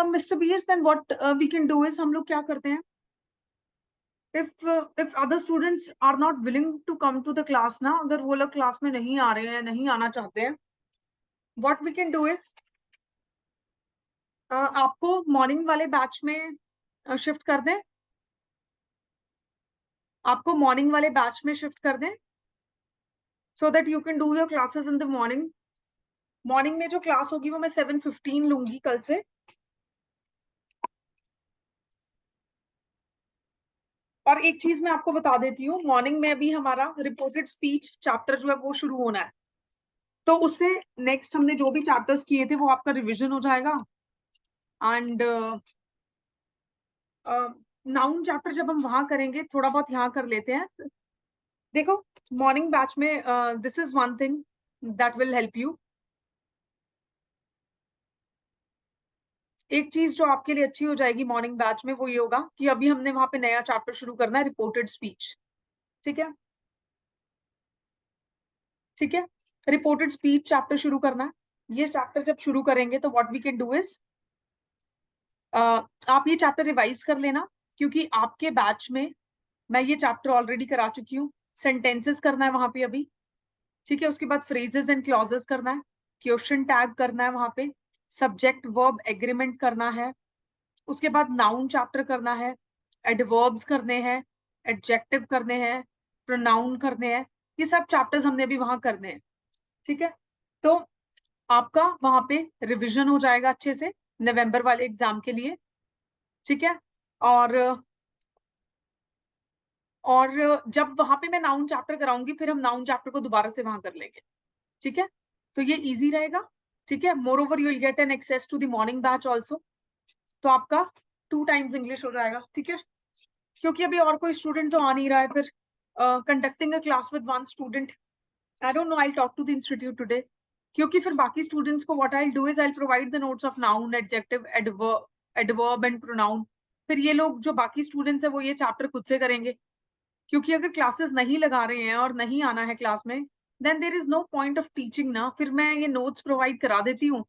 Mr. BS, then what we can do is हम लोग क्या करते हैं, if other students are not willing to come to the class ना, अगर वो लोग क्लास में नहीं आ रहे हैं, नहीं आना चाहते हैं, what we can do is आपको मॉर्निंग वाले बैच में शिफ्ट कर दें, आपको मॉर्निंग वाले बैच में शिफ्ट कर दें, so that you can do your classes in the morning. Morning में जो क्लास होगी वो मैं 7:15 लूंगी कल से, और एक चीज मैं आपको बता देती हूँ, मॉर्निंग में भी हमारा रिपोर्टेड स्पीच चैप्टर जो है वो शुरू होना है, तो उससे नेक्स्ट हमने जो भी चैप्टर्स किए थे वो आपका रिवीजन हो जाएगा। एंड नाउन चैप्टर जब हम वहां करेंगे, थोड़ा बहुत यहाँ कर लेते हैं। देखो मॉर्निंग बैच में this is one thing that will help you. एक चीज जो आपके लिए अच्छी हो जाएगी मॉर्निंग बैच में वो ये होगा कि अभी हमने वहां पे नया चैप्टर शुरू करना है, रिपोर्टेड स्पीच। ठीक है, ठीक है, रिपोर्टेड स्पीच चैप्टर शुरू करना है। ये चैप्टर जब शुरू करेंगे तो what we can do is आप ये चैप्टर रिवाइज कर लेना, क्योंकि आपके बैच में मैं ये चैप्टर ऑलरेडी करा चुकी हूँ। सेंटेंसेस करना है वहां पे अभी, ठीक है, उसके बाद फ्रेजेस एंड क्लॉजेस करना है, क्वेश्चन टैग करना है वहां पे, सब्जेक्ट वर्ब एग्रीमेंट करना है, उसके बाद नाउन चैप्टर करना है, एडवर्ब्स करने हैं, एडजेक्टिव करने हैं, प्रोनाउन करने हैं। ये सब चैप्टर्स हमने अभी वहां करने हैं। ठीक है, तो आपका वहां पे रिवीजन हो जाएगा अच्छे से नवंबर वाले एग्जाम के लिए। ठीक है, और और जब वहां पे मैं नाउन चैप्टर कराऊंगी फिर हम नाउन चैप्टर को दोबारा से वहां कर लेंगे। ठीक है, तो ये इजी रहेगा। ठीक है, moreover you will get an access to the morning batch also, तो आपका 2 टाइम्स इंग्लिश हो जाएगा। ठीक है, क्योंकि अभी और कोई स्टूडेंट तो आ नहीं रहा है, फिर conducting a class with one student, I don't know, I talk to the institute today, क्योंकि फिर बाकी स्टूडेंट्स को what I do is I provide the notes of noun, adjective, adverb and pronoun. फिर ये लोग जो बाकी स्टूडेंट्स है वो ये चैप्टर खुद से करेंगे, क्योंकि अगर क्लासेस नहीं लगा रहे हैं और नहीं आना है क्लास में, then there is no point of teaching ना। फिर मैं ये नोट्स प्रोवाइड करा देती हूँ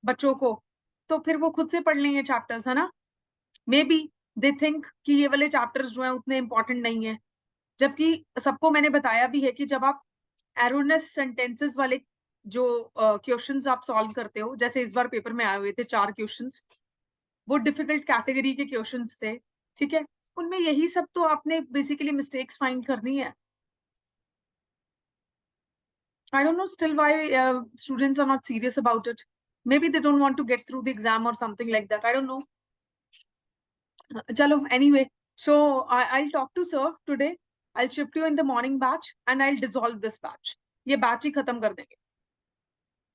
बच्चों को, तो फिर वो खुद से पढ़ लेंगे चैप्टर्स, है ना। मे बी दे थिंक कि ये वाले चैप्टर्स जो है उतने इंपॉर्टेंट नहीं है, जबकि सबको मैंने बताया भी है कि जब आप एरोनस सेंटेंसेस वाले जो क्वेश्चंस आप सॉल्व करते हो, जैसे इस बार पेपर में आए हुए थे 4 क्वेश्चंस, वो डिफिकल्ट कैटेगरी के क्वेश्चंस थे। ठीक है, उनमें यही सब तो आपने बेसिकली मिस्टेक्स फाइंड करनी है। I don't know still why students are not serious about it. Maybe they don't want to get through the exam or something like that. I don't know. Chalo, anyway, so I'll talk to sir today. I'll shift you in the morning batch and I'll dissolve this batch. ये batch ही खत्म कर देंगे।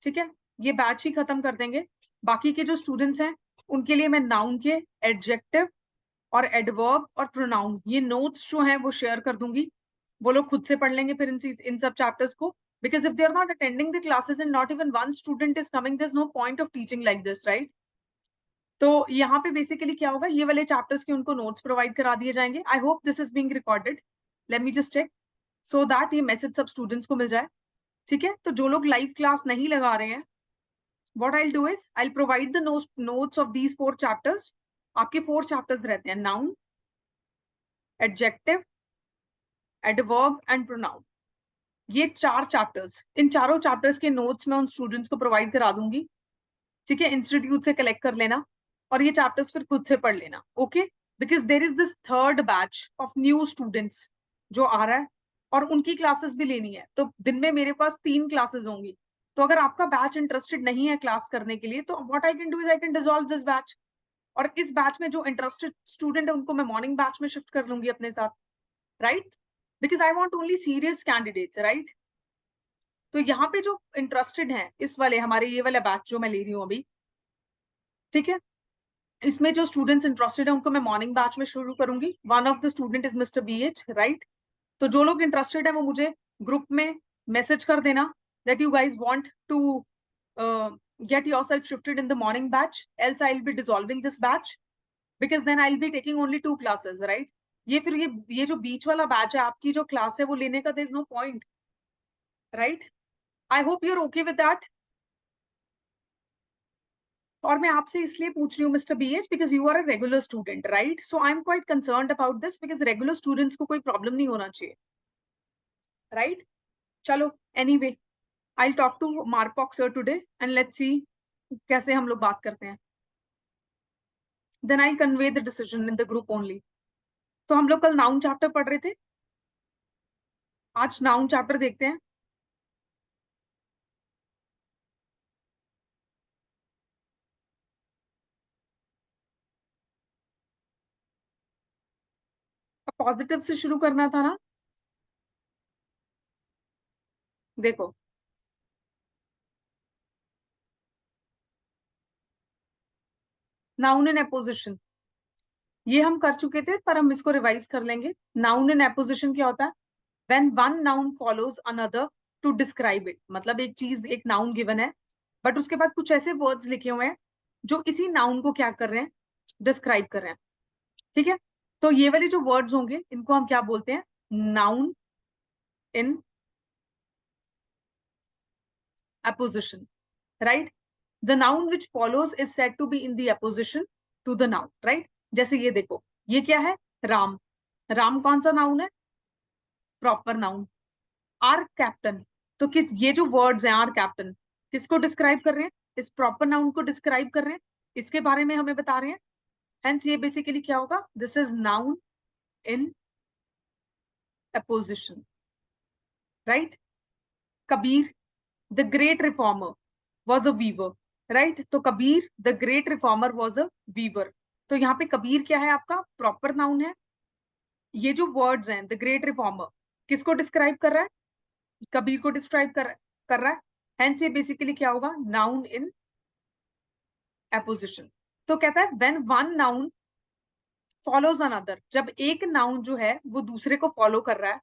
ठीक है, ये batch ही खत्म कर देंगे। बाकी के जो स्टूडेंट्स हैं उनके लिए मैं नाउन के एडजेक्टिव और एडवर्ब और प्रोनाउन ये नोट्स जो हैं वो शेयर कर दूंगी, वो लोग खुद से पढ़ लेंगे फिर इन सब चैप्टर्स को, because if they are not attending the classes and not even one student is coming, there's no point of teaching like this, right? तो यहाँ पे बेसिकली क्या होगा, ये वाले चैप्टर्स के उनको नोट्स प्रोवाइड करा दिए जाएंगे। I hope this is being recorded, let me just check so that ये मैसेज सब स्टूडेंट्स को मिल जाए। ठीक है, तो जो लोग लाइव क्लास नहीं लगा रहे हैं, what I'll do is I'll provide the notes of these 4 chapters. आपके 4 chapters रहते हैं, noun, adjective, adverb and pronoun. ये 4 चैप्टर्स, इन चारों चैप्टर्स के नोट्स मैं उन स्टूडेंट्स को प्रोवाइड करा दूंगी। ठीक है, इंस्टीट्यूट से कलेक्ट कर लेना और ये चैप्टर्स फिर खुद से पढ़ लेना। Okay, because there is this third batch of new students जो आ रहा है और उनकी क्लासेस भी लेनी है, तो दिन में मेरे पास 3 क्लासेस होंगी। तो अगर आपका बैच इंटरेस्टेड नहीं है क्लास करने के लिए, तो what I can do is I can dissolve this batch, और इस बैच में जो इंटरेस्टेड स्टूडेंट है उनको मैं मॉर्निंग बैच में शिफ्ट कर लूंगी अपने साथ, right, because I want only serious candidates, right. तो यहाँ पे जो इंटरेस्टेड हैं इस वाले हमारे ये वाला बैच जो मैं ले रही हूँ अभी, ठीक है, इसमें जो स्टूडेंट्स इंटरेस्टेड है उनको मैं मॉर्निंग बैच में शुरू करूंगी। One of the student is mister BH, right. तो जो लोग इंटरेस्टेड है वो मुझे ग्रुप में मैसेज कर देना that you guys want to get yourself shifted in the morning batch, else I'll be dissolving this batch, because then I'll be taking only 2 classes, right? ये फिर ये जो बीच वाला बैच है आपकी जो क्लास है वो लेने का there is no point, right? I hope you're okay with that. और मैं आपसे इसलिए पूछ रही हूँ mister BH because you are a regular student, right? So I am quite concerned about this because regular students को कोई प्रॉब्लम नहीं होना चाहिए, राइट? चलो, anyway, I talk to Marcock sir today and let's see कैसे हम लोग बात करते हैं, then I convey the decision in the group only. तो हम लोग कल नाउन चैप्टर पढ़ रहे थे, आज नाउन चैप्टर देखते हैं। पॉजिटिव से शुरू करना था ना, देखो नाउन इन एपोजिशन ये हम कर चुके थे, पर हम इसको रिवाइज कर लेंगे। नाउन इन एपोजिशन क्या होता है? When one noun follows another to describe it, मतलब एक चीज, एक नाउन गिवन है, बट उसके बाद कुछ ऐसे वर्ड्स लिखे हुए हैं जो इसी नाउन को क्या कर रहे हैं, डिस्क्राइब कर रहे हैं। ठीक है, तो ये वाले जो वर्ड्स होंगे इनको हम क्या बोलते हैं? Noun in apposition, right? The noun which follows is said to be in the apposition to the noun, right? जैसे ये देखो, ये क्या है? राम। राम कौन सा नाउन है? Proper noun. आर कैप्टन, तो किस, ये जो वर्ड्स हैं आर कैप्टन किसको डिस्क्राइब कर रहे हैं? इस प्रॉपर नाउन को डिस्क्राइब कर रहे हैं, इसके बारे में हमें बता रहे हैं। हेंस ये बेसिकली क्या होगा? This is noun in apposition, right? Kabir the great reformer was a weaver, right? तो Kabir the great reformer was a weaver. तो यहाँ पे कबीर क्या है? आपका प्रॉपर नाउन है। ये जो वर्ड्स हैं द ग्रेट रिफॉर्मर किसको डिस्क्राइब कर रहा है? कबीर को डिस्क्राइब कर रहा है। हेंस ये बेसिकली क्या होगा? Noun in apposition. तो कहता है when one noun follows another, जब एक नाउन जो है वो दूसरे को फॉलो कर रहा है,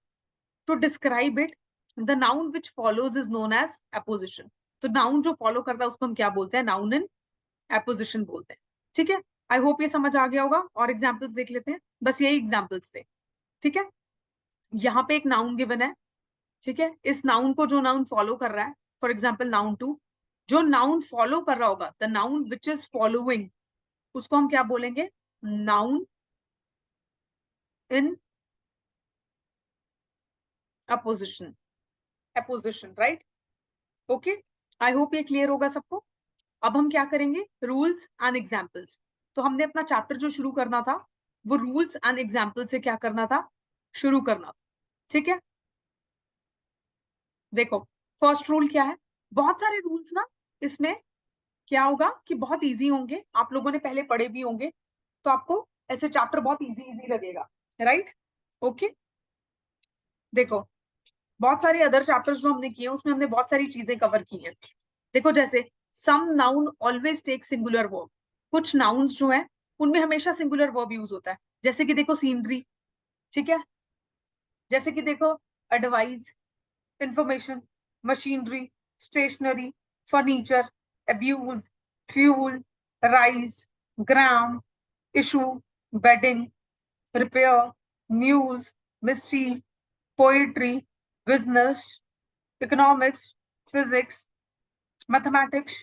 to describe it, the noun which follows is known as apposition. तो नाउन जो फॉलो करता है उसको हम क्या बोलते हैं? नाउन इन एपोजिशन बोलते हैं। ठीक है, आई होप ये समझ आ गया होगा। और एग्जाम्पल्स देख लेते हैं, बस यही एग्जाम्पल्स थे। ठीक है, यहाँ पे एक नाउन गिवन है, ठीक है? इस नाउन को जो नाउन फॉलो कर रहा है, फॉर एग्जाम्पल नाउन टू, जो नाउन फॉलो कर रहा होगा, the noun which is following, उसको हम क्या बोलेंगे? Noun in opposition, opposition, right? Okay, I hope ये क्लियर होगा सबको। अब हम क्या करेंगे? Rules and examples. तो हमने अपना चैप्टर जो शुरू करना था वो रूल्स एंड एग्जाम्पल से क्या करना था? शुरू करना था। ठीक है, देखो फर्स्ट रूल क्या है? बहुत सारे रूल्स ना, इसमें क्या होगा कि बहुत इजी होंगे, आप लोगों ने पहले पढ़े भी होंगे, तो आपको ऐसे चैप्टर बहुत इजी इजी लगेगा, राइट? ओके, देखो बहुत सारे अदर चैप्टर्स जो हमने किए उसमें हमने बहुत सारी चीजें कवर की हैं। देखो जैसे some noun always take singular verb, कुछ नाउन्स जो है उनमें हमेशा सिंगुलर वर्ब यूज होता है। जैसे कि देखो सीनरी, ठीक है? जैसे कि देखो advice, information, machinery, stationery, furniture, abuse, fuel, rise, gram, issue, bedding, repair, news, mystery, poetry, business, economics, physics, mathematics,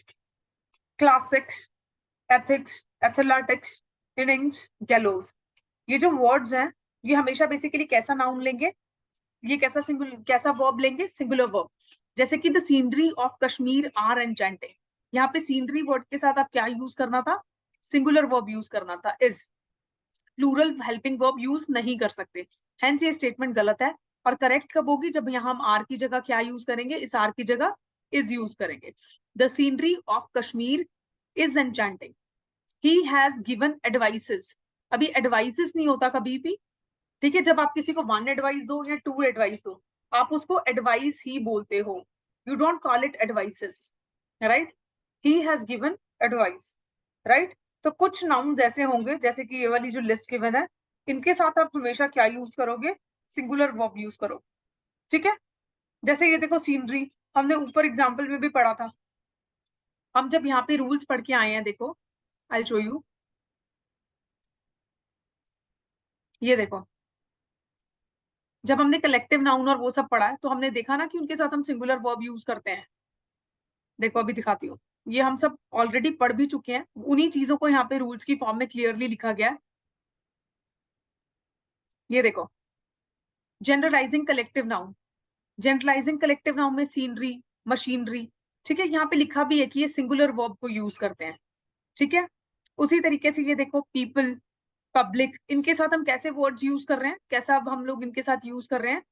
classics, ethics, athletics, innings, gallows. ये जो वर्ड्स हैं ये हमेशा बेसिकली कैसा नाउन लेंगे? ये कैसा कैसा वर्ब लेंगे? Singular verb. जैसे कि the scenery of Kashmir are enchanting, यहाँ पे सीनरी वर्ड के साथ आप क्या यूज करना था? सिंगुलर वर्ब यूज करना था, is. Plural helping verb use नहीं कर सकते, हेंस ये स्टेटमेंट गलत है। और करेक्ट कब होगी? जब यहाँ हम आर की जगह क्या यूज करेंगे? इस आर की जगह इज यूज करेंगे। The scenery of Kashmir is enchanting, he has given advices. अभी एडवाइसेस नहीं होता कभी भी, ठीक है? जब आप किसी को वन एडवाइस दो या टू एडवाइस दो, आप उसको एडवाइस ही बोलते हो, you don't call it advices, right? He has given advice, right? तो कुछ नाउन्स ऐसे होंगे, जैसे कि ये वाली जो लिस्ट गिवन है, इनके साथ आप हमेशा क्या यूज करोगे? सिंगुलर वर्ब यूज करो, ठीक है? जैसे ये देखो सीनरी, हमने ऊपर एग्जाम्पल में भी पढ़ा था। हम जब यहाँ पे रूल्स पढ़ के आए हैं, देखो आई शो यू, ये देखो जब हमने कलेक्टिव नाउन और वो सब पढ़ा है तो हमने देखा ना कि उनके साथ हम सिंगुलर वर्ब यूज करते हैं। देखो अभी दिखाती हूँ, ये हम सब ऑलरेडी पढ़ भी चुके हैं, उन्हीं चीजों को यहाँ पे रूल्स की फॉर्म में क्लियरली लिखा गया है। ये देखो, generalising collective noun, generalising collective noun में सीनरी, मशीनरी, ठीक है, यहाँ पे लिखा भी है कि ये सिंगुलर वर्ब को यूज करते हैं, ठीक है। उसी तरीके से ये देखो, पीपल, पब्लिक, इनके साथ हम कैसे वर्ड्स यूज कर रहे हैं, कैसा अब हम लोग इनके साथ यूज कर रहे हैं,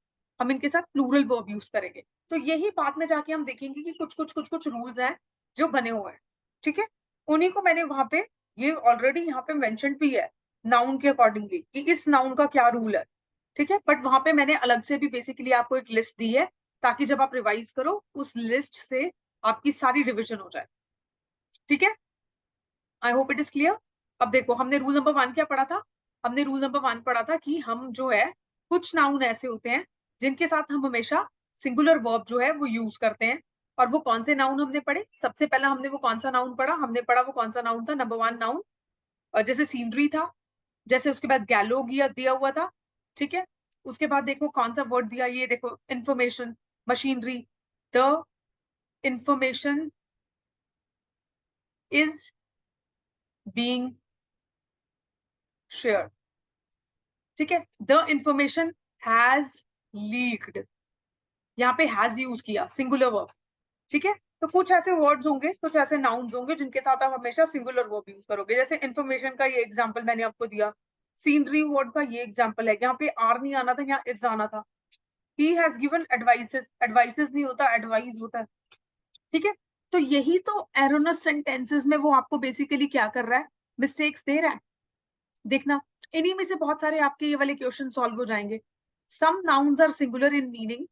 हम इनके साथ प्लूरल वर्ब यूज करेंगे। तो यही बाद में जाके हम देखेंगे कि कुछ रूल्स हैं जो बने हुए हैं, ठीक है। उन्हीं को मैंने वहां पे, ये ऑलरेडी यहाँ पे मेंशन भी है नाउन के अकॉर्डिंगली कि इस नाउन का क्या रूल है, ठीक है। बट वहां पे मैंने अलग से भी बेसिकली आपको एक लिस्ट दी है, ताकि जब आप रिवाइज करो उस लिस्ट से आपकी सारी रिविजन हो जाए, ठीक है। I hope it is clear. अब देखो, हमने रूल नंबर 1 क्या पढ़ा था, हमने रूल नंबर 1 पढ़ा था कि हम जो है, कुछ नाउन ऐसे होते हैं जिनके साथ हम हमेशा सिंगुलर वर्ब जो है वो यूज करते हैं। और वो कौन से नाउन हमने पढ़े, सबसे पहला हमने वो कौन सा नाउन पढ़ा, हमने पढ़ा वो कौन सा नाउन था, नंबर 1 नाउन, और जैसे सीनरी था, जैसे उसके बाद गैलो दिया हुआ था, ठीक है। उसके बाद देखो कौन सा वर्ड दिया, ये देखो, information, machinery, the information is being share, ठीक है। द इंफॉर्मेशन हैज लीक्ड, यहाँ पे हैज यूज किया, सिंगुलर वर्ब, ठीक है। तो कुछ ऐसे वर्ड्स होंगे, कुछ ऐसे नाउन्स होंगे जिनके साथ आप हमेशा सिंगुलर वर्ब यूज करोगे। जैसे इंफॉर्मेशन का ये एग्जांपल मैंने आपको दिया, सीनरी वर्ड का ये एग्जांपल है, यहाँ पे आर नहीं आना था, यहाँ इज आना था। He has given advices, advices नहीं होता, एडवाइस होता है, ठीक है। तो यही तो एरोनस सेंटेंसेस में वो आपको बेसिकली क्या कर रहा है, मिस्टेक्स दे रहा है। देखना, इन्हीं में से बहुत सारे आपके ये वाले क्वेश्चन सॉल्व हो जाएंगे। Some nouns are singular in meaning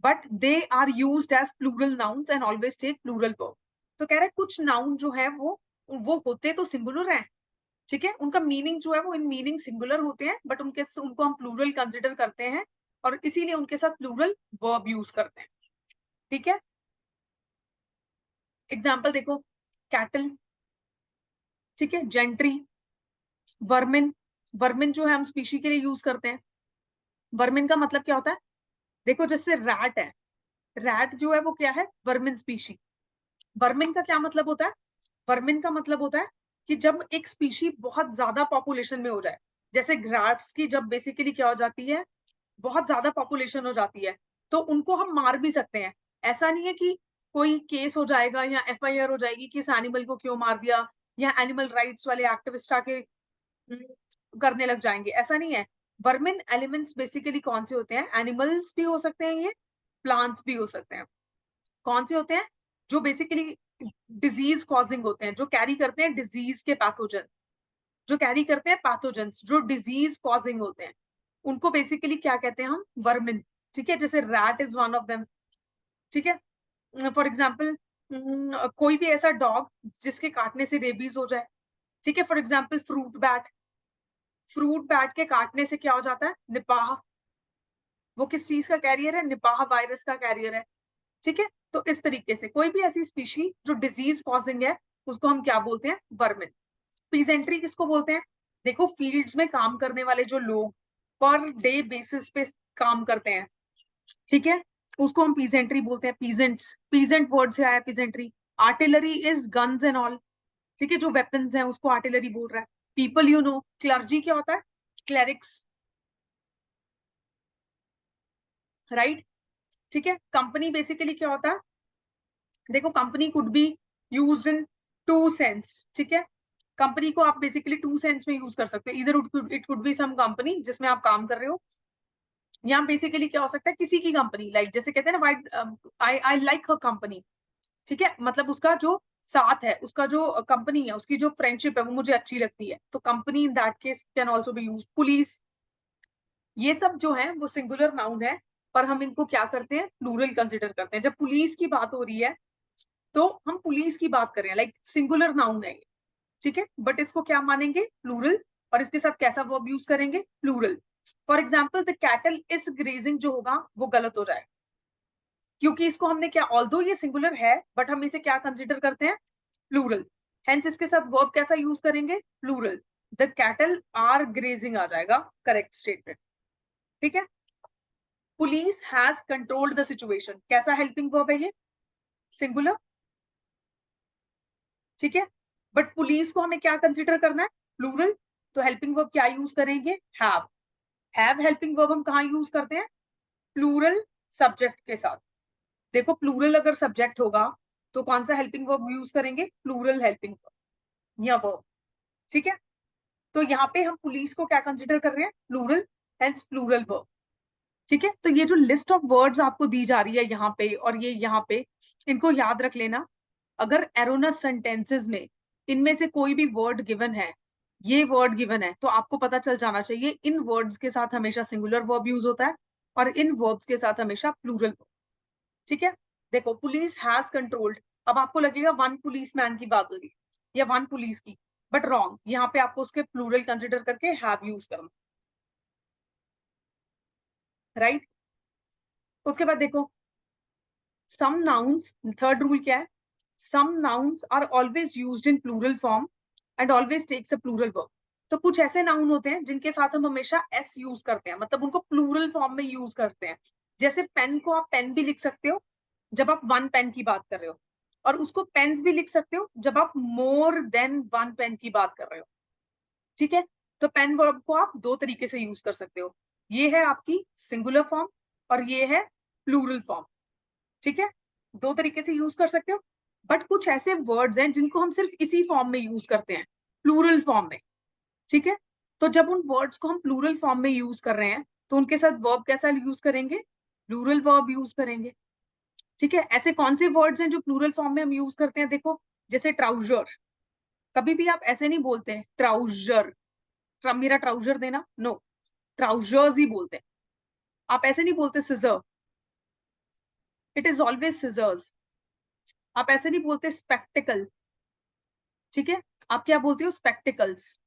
but they are used as plural nouns and always take plural verb. तो कह रहे हैं कुछ नाउन जो है वो होते तो सिंगुलर हैं, ठीक है, उनका मीनिंग जो है वो इन मीनिंग सिंगुलर होते हैं, बट उनको हम प्लूरल कंसिडर करते हैं और इसीलिए उनके साथ प्लूरल वर्ब यूज करते हैं, ठीक है। एग्जाम्पल देखो, कैटल, ठीक है, जेंट्री, वर्मिन, वर्मिन जो है हम स्पीशी के लिए यूज करते हैं। वर्मिन का मतलब क्या होता है, देखो जैसे रैट है, रैट जो है वो क्या है, वर्मिन स्पीशी। वर्मिन का क्या मतलब होता है, वर्मिन का मतलब होता है कि जब एक स्पीशी बहुत ज्यादा पॉपुलेशन में हो जाए, जैसे रैट्स की जब बेसिकली क्या हो जाती है, बहुत ज्यादा पॉपुलेशन हो जाती है, तो उनको हम मार भी सकते हैं। ऐसा नहीं है कि कोई केस हो जाएगा या एफआईआर हो जाएगी कि इस एनिमल को क्यों मार दिया, या एनिमल राइट्स वाले एक्टिविस्ट आके करने लग जाएंगे, ऐसा नहीं है। वर्मिन एलिमेंट्स बेसिकली कौन से होते हैं, एनिमल्स भी हो सकते हैं, ये प्लांट्स भी हो सकते हैं। कौन से होते हैं, जो बेसिकली डिजीज कॉजिंग होते हैं, जो कैरी करते हैं डिजीज के पैथोजन, जो कैरी करते हैं पैथोजेंस, जो डिजीज कॉजिंग होते हैं, उनको बेसिकली क्या कहते हैं हम, वर्मिन, ठीक है। जैसे rat is one of them, ठीक है। फॉर एग्जाम्पल, कोई भी ऐसा डॉग जिसके काटने से रेबीज हो जाए, ठीक है। For example fruit bat, fruit bat के काटने से क्या हो जाता है, निपाह, वो किस चीज का कैरियर है, निपाह वायरस का कैरियर है, ठीक है। तो इस तरीके से कोई भी ऐसी स्पीशी जो डिजीज कॉजिंग है, उसको हम क्या बोलते हैं, वर्मिन। पीजेंट्री किसको बोलते हैं, देखो फील्ड्स में काम करने वाले जो लोग पर डे बेसिस पे काम करते हैं, ठीक है, उसको हम पीजेंट्री बोलते हैं। पीजेंट्स, पीजेंट वर्ड से आया peasantry. Artillery is guns and all, ठीक है, जो वेपन्स हैं उसको आर्टिलरी बोल रहा है। पीपल यू नो, क्लर्जी क्या होता है, क्लेरिक्स, राइट, ठीक है। कंपनी बेसिकली क्या होता है, देखो company could be used in two sense, ठीक है। कंपनी को आप बेसिकली टू सेंस में यूज कर सकते हो, इधर it could be some company जिसमें आप काम कर रहे हो, यहाँ बेसिकली क्या हो सकता है, किसी की कंपनी, लाइक जैसे कहते हैं ना, white, I I like her company, ठीक है, मतलब उसका जो साथ है, उसका जो कंपनी है, उसकी जो फ्रेंडशिप है वो मुझे अच्छी लगती है, तो company in that case can also be use. Police, ये सब जो है वो सिंगुलर नाउन है, पर हम इनको क्या करते हैं, प्लूरल कंसिडर करते हैं। जब पुलिस की बात हो रही है तो हम पुलिस की बात कर रहे हैं, लाइक सिंगुलर नाउन है, ठीक है, बट इसको क्या मानेंगे, प्लूरल, और इसके साथ कैसा वर्ब यूज करेंगे, plural. For example the cattle is grazing जो होगा वो गलत हो जाएगा, क्योंकि इसको हमने क्या, ऑल्दो ये सिंगुलर है बट हम इसे क्या कंसिडर करते हैं, प्लूरल। हेंस इसके साथ वर्ब कैसा यूज करेंगे, plural. The cattle are grazing आ जाएगा करेक्ट स्टेटमेंट, ठीक है। Police has controlled the situation, कैसा हेल्पिंग वर्ब है ये, सिंगुलर, ठीक है। बट पुलिस को हमें क्या कंसिडर करना है, प्लूरल, तो हेल्पिंग वर्ब क्या यूज करेंगे, हैव हेल्पिंग वर्ब हम कहाँ यूज करते हैं, प्लूरल सब्जेक्ट के साथ। देखो प्लूरल अगर सब्जेक्ट होगा तो कौन सा हेल्पिंग वर्ब यूज करेंगे, प्लूरल हेल्पिंग वर्ब या वर्ब, ठीक है। तो यहाँ पे हम पुलिस को क्या कंसिडर कर रहे हैं, प्लूरल, हेंस प्लूरल वर्ब, ठीक है। तो ये जो लिस्ट ऑफ वर्ड्स आपको दी जा रही है यहाँ पे और ये यहाँ पे, इनको याद रख लेना। अगर एरोनस सेंटेंसेस में इनमें से कोई भी वर्ड गिवन है, ये वर्ड गिवन है, तो आपको पता चल जाना चाहिए इन वर्ड्स के साथ हमेशा सिंगुलर वर्ब यूज होता है और इन वर्ब्स के साथ हमेशा प्लूरल वर्ब, ठीक है। देखो पुलिस हैज कंट्रोल्ड, अब आपको लगेगा वन पुलिस मैन की बात हो रही है या वन पुलिस की, बट रॉन्ग, यहाँ पे आपको उसके प्लूरल कंसिडर करके हैव यूज करना, राइट। उसके बाद देखो सम नाउन्स, थर्ड रूल क्या है, some nouns are always used in plural form and always takes a plural verb. तो कुछ ऐसे नाउन होते हैं जिनके साथ हम हमेशा एस यूज करते हैं, मतलब उनको प्लूरल फॉर्म में यूज करते हैं। जैसे पेन को आप पेन भी लिख सकते हो जब आप वन पेन की बात कर रहे हो, और उसको पेन्स भी लिख सकते हो जब आप मोर देन वन पेन की बात कर रहे हो, ठीक है। तो पेन वर्ब को आप दो तरीके से यूज कर सकते हो, ये है आपकी सिंगुलर फॉर्म और ये है प्लूरल फॉर्म, ठीक है। दो तरीके से यूज कर सकते हो, बट कुछ ऐसे वर्ड्स हैं जिनको हम सिर्फ इसी फॉर्म में यूज करते हैं, प्लूरल फॉर्म में, ठीक है। तो जब उन वर्ड्स को हम प्लूरल फॉर्म में यूज कर रहे हैं तो उनके साथ वर्ब कैसा यूज करेंगे, प्लूरल वर्ब यूज करेंगे, ठीक है। ऐसे कौन से वर्ड्स हैं जो प्लूरल फॉर्म में हम यूज करते हैं, देखो जैसे ट्राउजर, कभी भी आप ऐसे नहीं बोलते ट्राउजर, मेरा ट्राउजर देना, नो, ट्राउजर्स ही बोलते हैं। आप ऐसे नहीं बोलते scissor, it is always scissors. आप ऐसे नहीं बोलते स्पेक्टिकल, ठीक है, आप क्या बोलते हो, स्पेक्टिकल्स।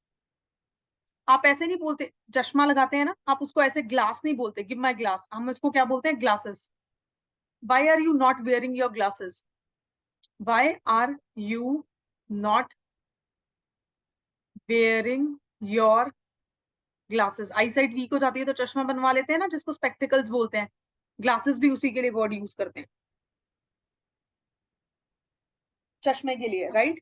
आप ऐसे नहीं बोलते, चश्मा लगाते हैं ना, आप उसको ऐसे ग्लास नहीं बोलते, गिव माई ग्लास, हम इसको क्या बोलते हैं, glasses. Why are you not wearing your glasses, why are you not wearing your glasses. Eye sight weak हो जाती है तो चश्मा बनवा लेते हैं ना, जिसको स्पेक्टिकल्स बोलते हैं, ग्लासेस भी उसी के लिए वर्ड यूज करते हैं, चश्मे के लिए, राइट।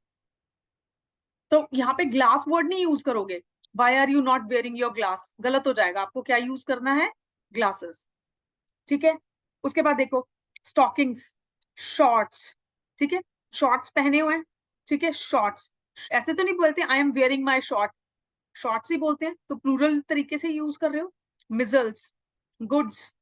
तो यहाँ पे ग्लास वर्ड नहीं यूज करोगे, why are you not wearing your glass, गलत हो जाएगा, आपको क्या यूज करना है, ग्लासेस, ठीक है। उसके बाद देखो स्टॉकिंग्स, शॉर्ट्स, ठीक है, शॉर्ट्स पहने हुए हैं, ठीक है, शॉर्ट्स, ऐसे तो नहीं बोलते I am wearing my short, shorts ही बोलते हैं, तो प्लूरल तरीके से यूज कर रहे हो, मिजल्स, गुड्स,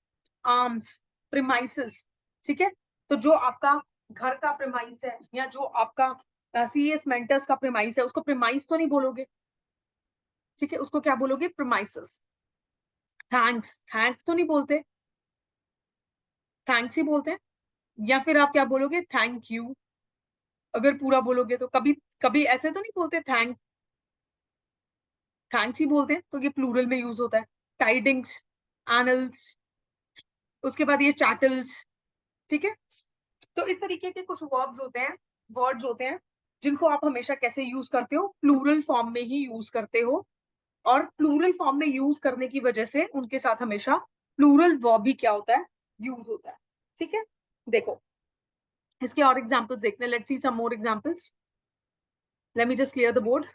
आर्म्स, प्रिमाइसेस, ठीक है। तो जो आपका घर का प्रिमाइस है या जो आपका सीएस मेंटर्स का प्रिमाइस है, उसको प्रिमाइस तो नहीं बोलोगे, ठीक है, उसको क्या बोलोगे, प्रिमाइसेस। थैंक्स, थैंक्स तो नहीं बोलते, थैंक्स ही बोलते हैं। या फिर आप क्या बोलोगे, थैंक यू, अगर पूरा बोलोगे तो, कभी कभी ऐसे तो नहीं बोलते थैंक, थैंक्स ही बोलते हैं, तो ये प्लूरल में यूज होता है। टाइडिंग्स, एनल्स, उसके बाद ये चैटल्स, ठीक है। तो इस तरीके के कुछ वर्ब्स होते हैं, वर्ड्स होते हैं, जिनको आप हमेशा कैसे यूज करते हो, प्लूरल फॉर्म में ही यूज करते हो, और प्लूरल फॉर्म में यूज करने की वजह से उनके साथ हमेशा प्लूरल वर्ब भी क्या होता है, यूज होता है, ठीक है। देखो इसके और एग्जांपल्स देखते हैं, let's see some more examples, let me just clear the board,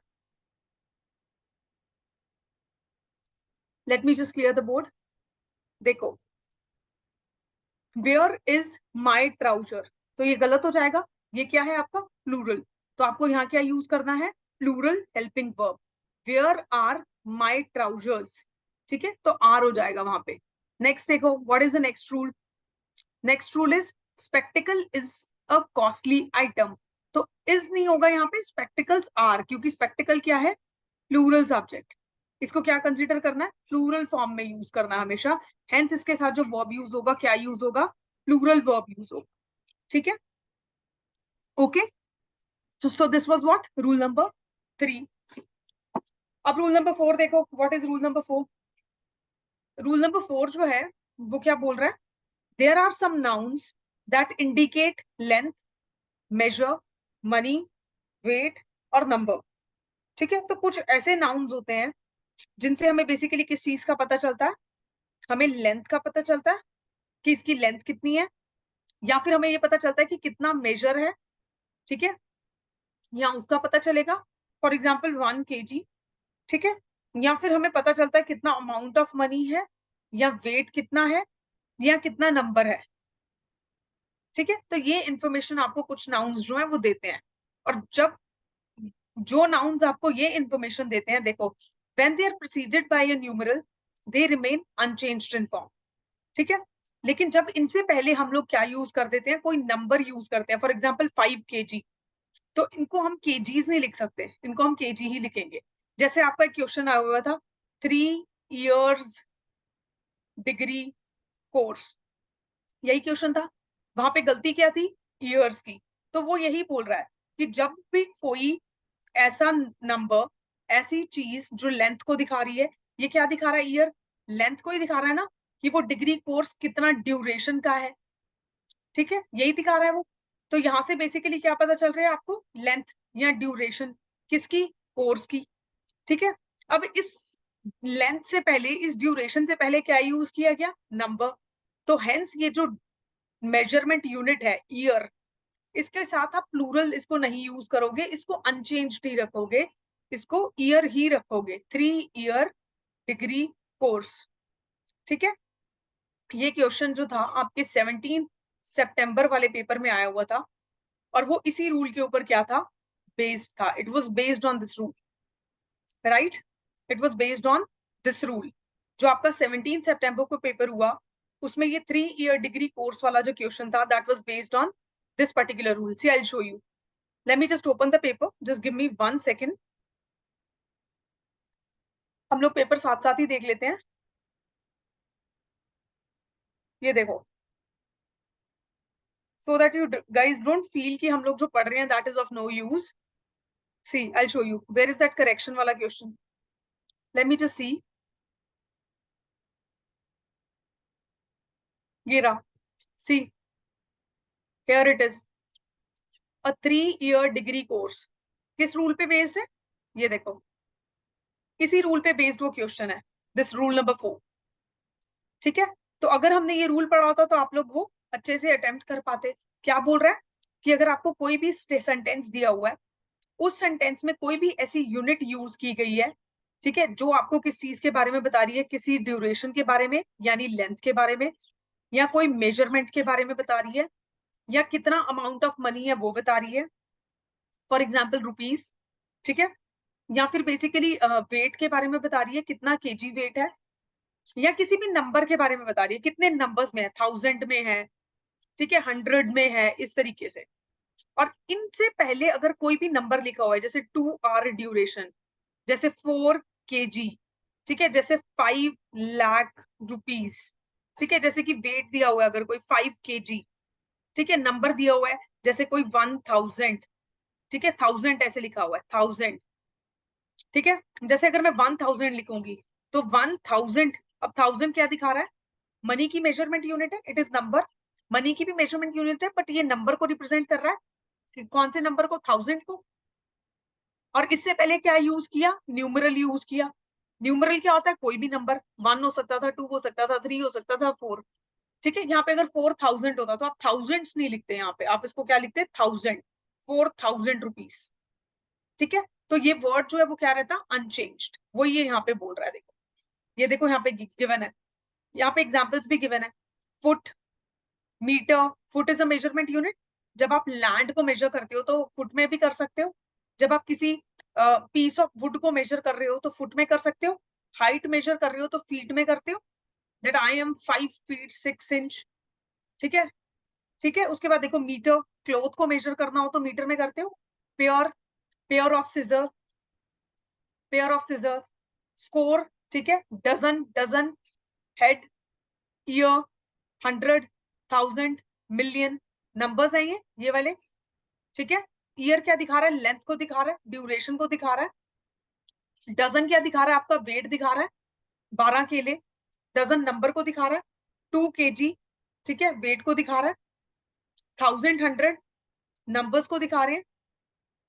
let me just clear the board. देखो वेयर इज माई ट्राउजर, तो ये गलत हो जाएगा, ये क्या है आपका प्लूरल, तो आपको यहाँ क्या यूज करना है, plural helping verb, where are my trousers, ठीक है, तो आर हो जाएगा वहां पे। नेक्स्ट देखो what is the next rule, next rule is spectacled is a costly item, तो इज नहीं होगा यहाँ पे, स्पेक्टिकल्स आर, क्योंकि स्पेक्टिकल क्या है, प्लूरल सब्जेक्ट, इसको क्या कंसीडर करना है, प्लूरल फॉर्म में यूज करना है हमेशा, हेंस इसके साथ जो वर्ब यूज होगा क्या यूज होगा, प्लूरल वर्ब यूज होगा, ठीक है, okay. So this was what, rule number 3। अब रूल नंबर 4 देखो, what is rule number 4, rule number 4 जो है वो क्या बोल रहा है, there are some nouns that indicate length, measure, money, weight और नंबर, ठीक है। तो कुछ ऐसे नाउन्स होते हैं जिनसे हमें बेसिकली किस चीज का पता चलता है, हमें लेंथ का पता चलता है कि इसकी लेंथ कितनी है, या फिर हमें ये पता चलता है कि कितना मेजर है, ठीक है, या उसका पता चलेगा, फॉर एग्जाम्पल 1 kg, ठीक है, या फिर हमें पता चलता है कितना अमाउंट ऑफ मनी है, या वेट कितना है, या कितना नंबर है, ठीक है। तो ये इंफॉर्मेशन आपको कुछ नाउन्स जो है वो देते हैं, और जब जो नाउन्स आपको ये इंफॉर्मेशन देते हैं, देखो, when they are preceded by a numeral they remain unchanged in form, ठीक है। लेकिन जब इनसे पहले हम लोग क्या यूज कर देते हैं, कोई नंबर यूज करते हैं, फॉर एग्जाम्पल 5 kg, तो इनको हम केजीज नहीं लिख सकते, इनको हम केजी ही लिखेंगे। जैसे आपका एक क्वेश्चन आया हुआ था, 3 years डिग्री कोर्स, यही क्वेश्चन था, वहां पे गलती क्या थी, ईयर्स की। तो वो यही बोल रहा है कि जब भी कोई ऐसा नंबर, ऐसी चीज जो लेंथ को दिखा रही है, ये क्या दिखा रहा है, ईयर, लेंथ को ही दिखा रहा है ना, कि वो डिग्री कोर्स कितना ड्यूरेशन का है, ठीक है, यही दिखा रहा है वो। तो यहाँ से बेसिकली क्या पता चल रहा है आपको, लेंथ या ड्यूरेशन किसकी, कोर्स की, ठीक है। अब इस लेंथ से पहले, इस ड्यूरेशन से पहले क्या यूज किया गया, नंबर। तो हेंस ये जो मेजरमेंट यूनिट है ईयर, इसके साथ आप प्लूरल इसको नहीं यूज करोगे, इसको अनचेंज्ड ही रखोगे, इसको ईयर ही रखोगे, 3 year डिग्री कोर्स, ठीक है। ये क्वेश्चन जो था आपके 17 सितंबर वाले पेपर में आया हुआ था, और वो इसी रूल के ऊपर क्या था, बेस्ड था, it was based on this rule, right, it was based on this rule. जो आपका 17 सितंबर को पेपर हुआ, उसमें ये 3 year डिग्री कोर्स वाला जो क्वेश्चन था, that was based on this particular rule. See I will show you, let me just open the paper, just give me 1 second। हम लोग पेपर साथ साथ ही देख लेते हैं। ये देखो, so that you guys don't feel कि हम लोग जो पढ़ रहे हैं that is of no use। See, I'll show you where is that correction वाला question, let me just see। ये रहा, see, here it is, a 3 year degree course, किस रूल पे बेस्ड है, ये देखो, इसी रूल पे बेस्ड वो क्वेश्चन है, दिस रूल नंबर 4, ठीक है। तो अगर हमने ये रूल पढ़ा होता तो आप लोग वो अच्छे से अटेम्प्ट कर पाते। क्या बोल रहा है कि अगर आपको कोई भी सेंटेंस दिया हुआ है, उस सेंटेंस में कोई भी ऐसी यूनिट यूज की गई है, ठीक है, जो आपको किस चीज के बारे में बता रही है, किसी ड्यूरेशन के बारे में यानी लेंथ के बारे में, या कोई मेजरमेंट के बारे में बता रही है, या कितना अमाउंट ऑफ मनी है वो बता रही है, फॉर एग्जाम्पल रुपीज, ठीक है, या फिर बेसिकली वेट के बारे में बता रही है, कितना केजी वेट है, या किसी भी नंबर के बारे में बता रही है, कितने नंबर्स में है, 1000 में है, ठीक है, 100 में है, इस तरीके से। और इनसे पहले अगर कोई भी नंबर लिखा हुआ है, जैसे 2 hour ड्यूरेशन, जैसे 4 kg, ठीक है, जैसे 5 लाख रुपीज, ठीक है, जैसे कि वेट दिया हुआ है अगर कोई 5 kg, ठीक है, नंबर दिया हुआ है जैसे कोई 1000, ठीक है, 1000 ऐसे लिखा हुआ है 1000, ठीक है, जैसे अगर मैं 1000 लिखूंगी तो 1000, अब 1000 क्या दिखा रहा है, मनी की मेजरमेंट यूनिट है, इट इज नंबर, मनी की भी मेजरमेंट यूनिट है, बट ये नंबर को रिप्रेजेंट कर रहा है, कि कौन से नंबर को, 1000 को। और इससे पहले क्या यूज किया, न्यूमरल यूज किया। न्यूमरल क्या होता है, कोई भी नंबर, 1 हो सकता था, 2 हो सकता था, 3 हो सकता था, 4, ठीक है। यहाँ पे अगर 4000 होता तो आप थाउजेंड्स नहीं लिखते, यहाँ पे आप इसको क्या लिखते, 1000, 4000 रुपीज, ठीक है। तो ये वर्ड जो है वो क्या रहता, अनचेंज्ड, वो ये यहाँ पे बोल रहा है। देखो, ये देखो यहाँ पे गिवन है, यहाँ पे एग्जाम्पल्स भी गिवन है, foot, metre, foot is a measurement unit, जब आप लैंड को मेजर करते हो तो फुट में भी कर सकते हो, जब आप किसी पीस ऑफ वुड को मेजर कर रहे हो तो फुट में कर सकते हो, हाइट मेजर कर रहे हो तो फीट में करते हो, that I am 5 feet 6 inch, ठीक है, ठीक है। उसके बाद देखो, मीटर, क्लॉथ को मेजर करना हो तो मीटर में करते हो, pair, pair of scissor, pair of scissors, score, ठीक है, dozen, dozen, head, year, 100, 1000, million, numbers हैं ये वाले, ठीक है। ईयर क्या दिखा रहा है, लेंथ को दिखा रहा है, ड्यूरेशन को दिखा रहा है। डजन क्या दिखा रहा है, आपका वेट दिखा रहा है, 12 केले, डजन नंबर को दिखा रहा है, 2 kg, ठीक है, वेट को दिखा रहा है, 1000, 100 नंबर्स को दिखा रहे हैं,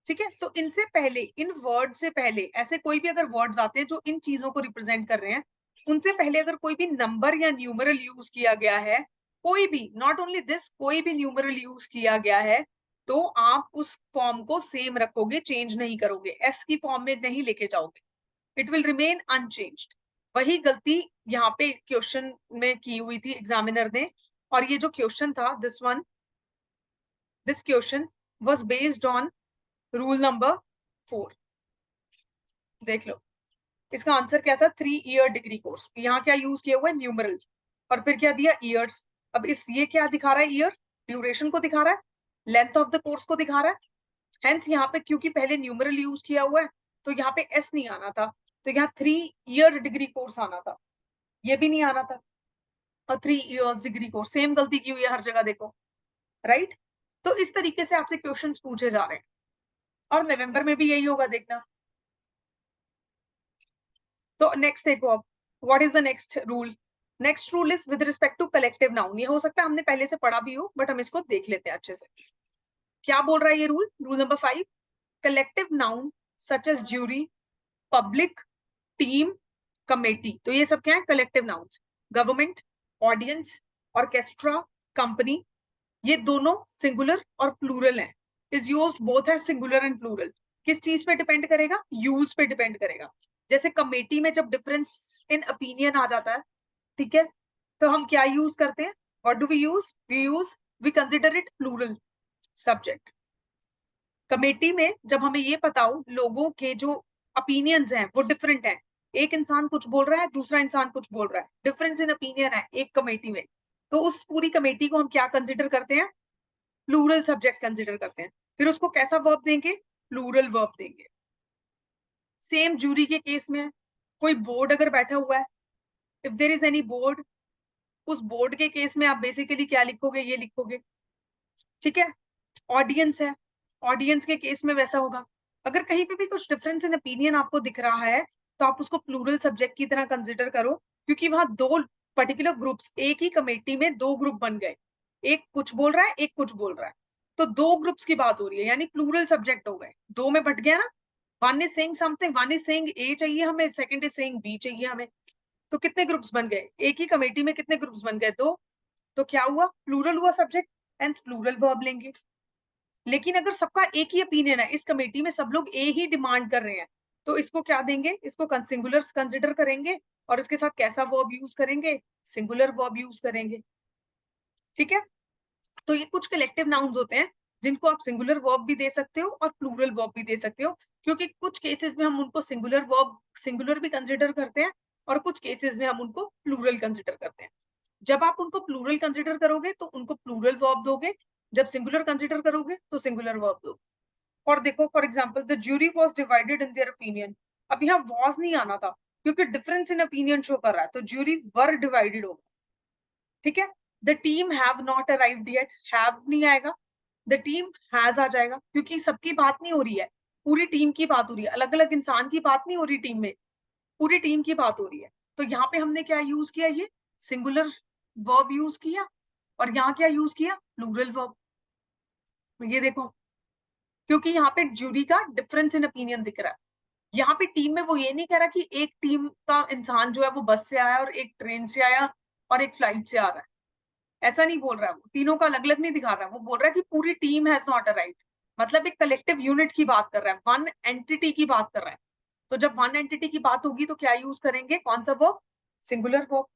ठीक है। तो इनसे पहले, इन वर्ड से पहले ऐसे कोई भी अगर वर्ड्स आते हैं जो इन चीजों को रिप्रेजेंट कर रहे हैं, उनसे पहले अगर कोई भी नंबर या न्यूमरल यूज किया गया है, कोई भी, नॉट ओनली दिस, कोई भी न्यूमरल यूज किया गया है, तो आप उस फॉर्म को सेम रखोगे, चेंज नहीं करोगे, एस की फॉर्म में नहीं लेके जाओगे, इट विल रिमेन अनचेंज्ड। वही गलती यहाँ पे क्वेश्चन में की हुई थी एग्जामिनर ने, और ये जो क्वेश्चन था this question was based on rule number 4। देख लो इसका आंसर क्या था, 3 ईयर डिग्री कोर्स। यहाँ क्या यूज किया हुआ है, न्यूमरल, और फिर क्या दिया, ईयर्स। अब ये क्या दिखा रहा है, ईयर ड्यूरेशन को दिखा रहा है, लेंथ ऑफ द कोर्स को दिखा रहा है। हेंस यहाँ पे क्योंकि पहले न्यूमरल यूज किया हुआ है तो यहाँ पे एस नहीं आना था, तो यहाँ 3 ईयर डिग्री कोर्स आना था, ये भी नहीं आना था, और 3 ईयर्स डिग्री कोर्स। सेम गलती की हुई है हर जगह, देखो, राइट। तो इस तरीके से आपसे क्वेश्चन पूछे जा रहे हैं, और नवंबर में भी यही होगा, देखना। तो नेक्स्ट देखो अब, what is the next rule. Next rule is with respect to collective noun. ये हो सकता है हमने पहले से पढ़ा भी हो, बट हम इसको देख लेते हैं अच्छे से। क्या बोल रहा है ये rule, rule number 5, collective noun such as jury, public, team, committee. तो ये सब क्या है, collective nouns. Government, audience, orchestra, company, ये दोनों सिंगुलर और प्लूरल है। इज यूज्ड बोथ है सिंगुलर एंड प्लूरल। किस चीज पे डिपेंड करेगा, यूज पे डिपेंड करेगा। जैसे कमेटी में जब डिफरेंस इन ओपिनियन आ जाता है, ठीक है, तो हम क्या यूज करते हैं, what do we use, we consider it plural subject. Committee में जब हमें ये पता हो लोगों के जो ओपिनियंस हैं वो डिफरेंट हैं, एक इंसान कुछ बोल रहा है, दूसरा इंसान कुछ बोल रहा है, डिफरेंस इन ओपिनियन है एक कमेटी में, तो उस पूरी कमेटी को हम क्या कंसिडर करते हैं, प्लूरल सब्जेक्ट कंसिडर करते हैं। फिर उसको कैसा वर्ब देंगे, प्लूरल वर्ब देंगे। सेम जूरी के केस में, कोई बोर्ड अगर बैठा हुआ है, if there is any board, उस बोर्ड के केस में आप बेसिकली क्या लिखोगे, ये लिखोगे, ठीक है। ऑडियंस है, ऑडियंस के केस में वैसा होगा। अगर कहीं पे भी कुछ डिफरेंस इन ओपिनियन आपको दिख रहा है तो आप उसको प्लूरल सब्जेक्ट की तरह कंसिडर करो, क्योंकि वहां दो पर्टिकुलर ग्रुप्स, एक ही कमेटी में दो ग्रुप बन गए, एक कुछ बोल रहा है, एक कुछ बोल रहा है, तो दो ग्रुप्स की बात हो रही है, यानी प्लूरल सब्जेक्ट हो गए, दो में बट गया ना। One is saying something, one is saying ए चाहिए हमें, सेकंड इज सेइंग बी चाहिए हमें, तो कितने ग्रुप्स बन गए, एक ही कमेटी में कितने ग्रुप्स बन गए, दो। तो क्या हुआ, प्लूरल हुआ सब्जेक्ट, एंड प्लूरल वर्ब लेंगे। लेकिन अगर सबका एक ही ओपिनियन है, इस कमेटी में सब लोग ए ही डिमांड कर रहे हैं, तो इसको क्या देंगे, इसको सिंगुलर कंसिडर करेंगे, और इसके साथ कैसा वर्ब यूज करेंगे, सिंगुलर वर्ब यूज करेंगे, ठीक है। तो ये कुछ कलेक्टिव नाउन्स होते हैं जिनको आप सिंगुलर वर्ब भी दे सकते हो और प्लूरल वर्ब भी दे सकते हो, क्योंकि कुछ केसेस में हम उनको सिंगुलर भी कंसिडर करते हैं, और कुछ केसेस में हम उनको प्लूरल कंसिडर करते हैं। जब आप उनको प्लूरल कंसिडर करोगे तो उनको प्लूरल वर्ब दोगे, जब सिंगुलर कंसिडर करोगे तो सिंगुलर वर्ब दोगे। और देखो for example, the jury was divided in their opinion. अब यहाँ वॉज नहीं आना था क्योंकि डिफरेंस इन ओपिनियन शो कर रहा है, तो ज्यूरी वर डिवाइडेड होगा, ठीक है। The team have not arrived yet, have नहीं आएगा, द टीम हैज आ जाएगा, क्योंकि सबकी बात नहीं हो रही है, पूरी टीम की बात हो रही है, अलग अलग इंसान की बात नहीं हो रही टीम में, पूरी टीम की बात हो रही है। तो यहाँ पे हमने क्या यूज किया, ये सिंगुलर वर्ब यूज किया, और यहाँ क्या यूज किया, प्लूरल वर्ब। ये देखो, क्योंकि यहाँ पे ज्यूरी का डिफरेंस इन ओपिनियन दिख रहा है। यहाँ पे टीम में वो ये नहीं कह रहा कि एक टीम का इंसान जो है वो बस से आया, और एक ट्रेन से आया, और एक फ्लाइट से आ रहा है, ऐसा नहीं बोल रहा है, वो तीनों का अलग अलग नहीं दिखा रहा है, वो बोल रहा है कि पूरी टीम हैज नॉट अराइव्ड, मतलब एक कलेक्टिव यूनिट की बात कर रहा है, वन एंटिटी की बात कर रहा है। तो जब वन एंटिटी की बात होगी तो क्या यूज करेंगे, कौन सा वर्ब, सिंगुलर वर्ब,